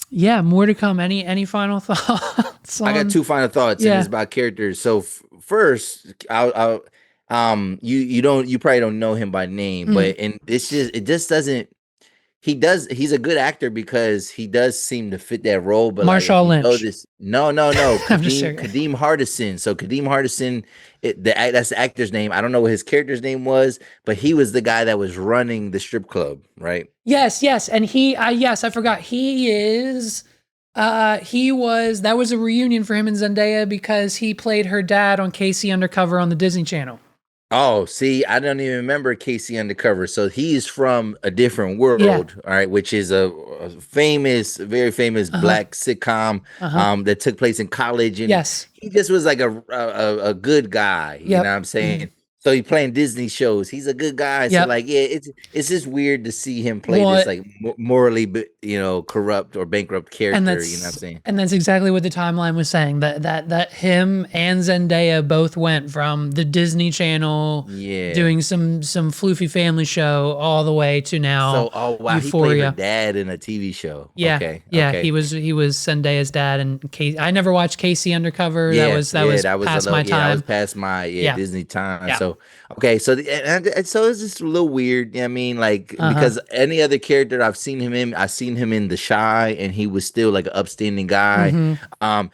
yeah, more to come. Any final thoughts? I got 2 final thoughts, and it's about characters. So first, I'll you probably don't know him by name, but it just doesn't. He's a good actor because he does seem to fit that role. But Marshawn Lynch. No. Kadeem Hardison. So Kadeem Hardison, that's the actor's name. I don't know what his character's name was, but he was the guy that was running the strip club, right? Yes, and he, I forgot. He is That was a reunion for him and Zendaya because he played her dad on Casey Undercover on the Disney Channel. Oh, see, I don't even remember Casey Undercover. So he's from a different Yeah. world, all right, which is a famous, very famous Uh-huh. black sitcom Uh-huh. that took place in college, and Yes. he just was like a good guy, you know what Yep. I'm saying? So he playing Disney shows. He's a good guy. So Yep. like, yeah, it's just weird to see him play this What like morally, corrupt or bankrupt and character. You know what I'm that's saying? and that's exactly what the timeline was saying. That him and Zendaya both went from the Disney Channel Yeah. doing some floofy family show all the way to So, now oh wow, he played her Euphoria. dad in a TV show. Yeah, Okay, yeah, okay. he was Zendaya's dad, and I never watched Casey Undercover. Yeah, That yeah, was that was a past little, my yeah, that was time. past my Yeah, Disney time. yeah, So okay, so and so it's just a little weird. I mean, like uh huh, because any other character I've seen him in The Shy, and he was still like an upstanding guy. mm-hmm. Um,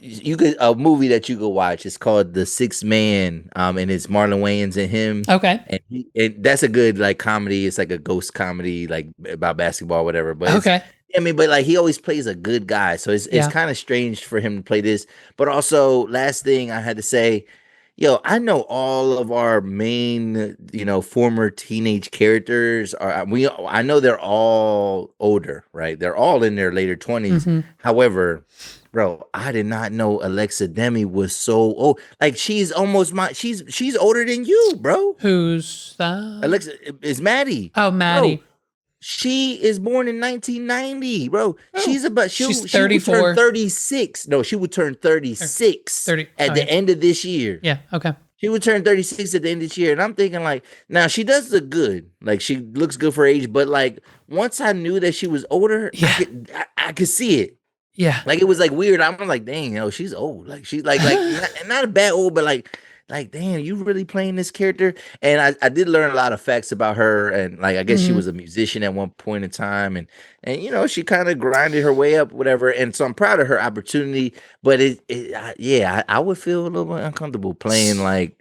you could a movie that you could watch. It's called The Sixth Man. And it's Marlon Wayans and him. Okay, And that's a good like comedy. It's like a ghost comedy, like about basketball, whatever. But it's, okay, I mean, but like he always plays a good guy, so it's yeah, kind of strange for him to play this. But also, last thing I had to say, yo, I know all of our main, former teenage characters are. I know they're all older, right? They're all in their later 20s. mm-hmm. However, bro, I did not know Alexa Demi was so old. Like she's almost she's older than you, bro. Who's that? Alexa is Maddie, Oh, bro. Maddy. She is born in 1990, bro. Oh, She's about she's she would turn 34, 36. No, she would turn 36 30. at Oh the yeah, end of this year. yeah, okay, She would turn 36 at the end of this year. And I'm thinking, like, now she does look good. Like, she looks good for her age. But, like, once I knew that she was older, yeah, I could see it. yeah. Like, it was, like, weird. I'm like, dang, she's old. Like, she's, like not a bad old, but, like, damn, you really playing this character? And I did learn a lot of facts about her. And, like, I guess she Mm-hmm. was a musician at one point in time. And she kind of grinded her way up, whatever. And so I'm proud of her opportunity. But, I would feel a little bit uncomfortable playing, like,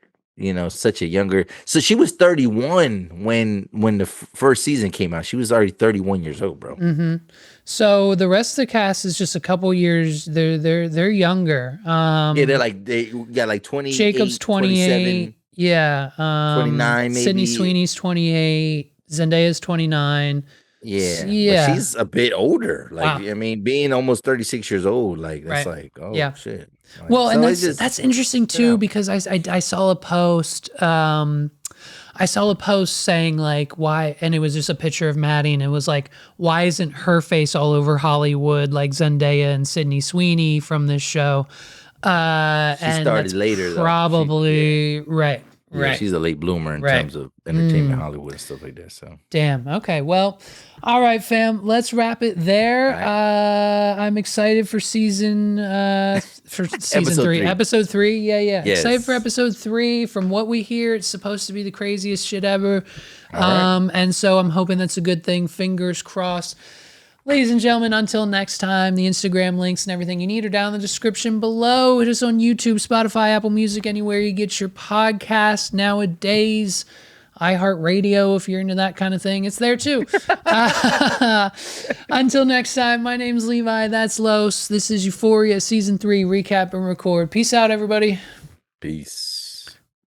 such a younger. So she was 31 when the first season came out. She was already 31 years old, bro. Mm-hmm. So the rest of the cast is just a couple years. They're younger. Yeah, they got like Jacob's 28, 28. 27, Yeah. 29 Sydney maybe. Sweeney's 28. Zendaya's 29. Yeah, but Yeah. she's a bit older. Like, Wow. I mean, being almost 36 years old, like that's Right. like, oh Yeah. shit. Like, Well, and so it's just, that's interesting you know. too because I saw a post. I saw a post saying like why, and it was just a picture of Maddie, and it was like, why isn't her face all over Hollywood like Zendaya and Sydney Sweeney from this show? She And started that's later though. probably right. Yeah, Right. she's a late bloomer in Right. terms of entertainment, Hollywood and stuff like that. So Damn. Okay. Well, all right, fam. Let's wrap it there. all right. I'm excited for season Episode 3. 3. Episode 3. Yeah, yeah. Excited for Yes. episode 3. From what we hear, it's supposed to be the craziest shit ever. All right. And so I'm hoping that's a good thing. Fingers crossed. Ladies and gentlemen, until next time, the Instagram links and everything you need are down in the description below. It is on YouTube, Spotify, Apple Music, anywhere you get your podcast nowadays. iHeartRadio, if you're into that kind of thing, it's there too. Until next time, my name's Levi. That's Los. This is Euphoria Season 3 recap and record. Peace out, everybody. Peace.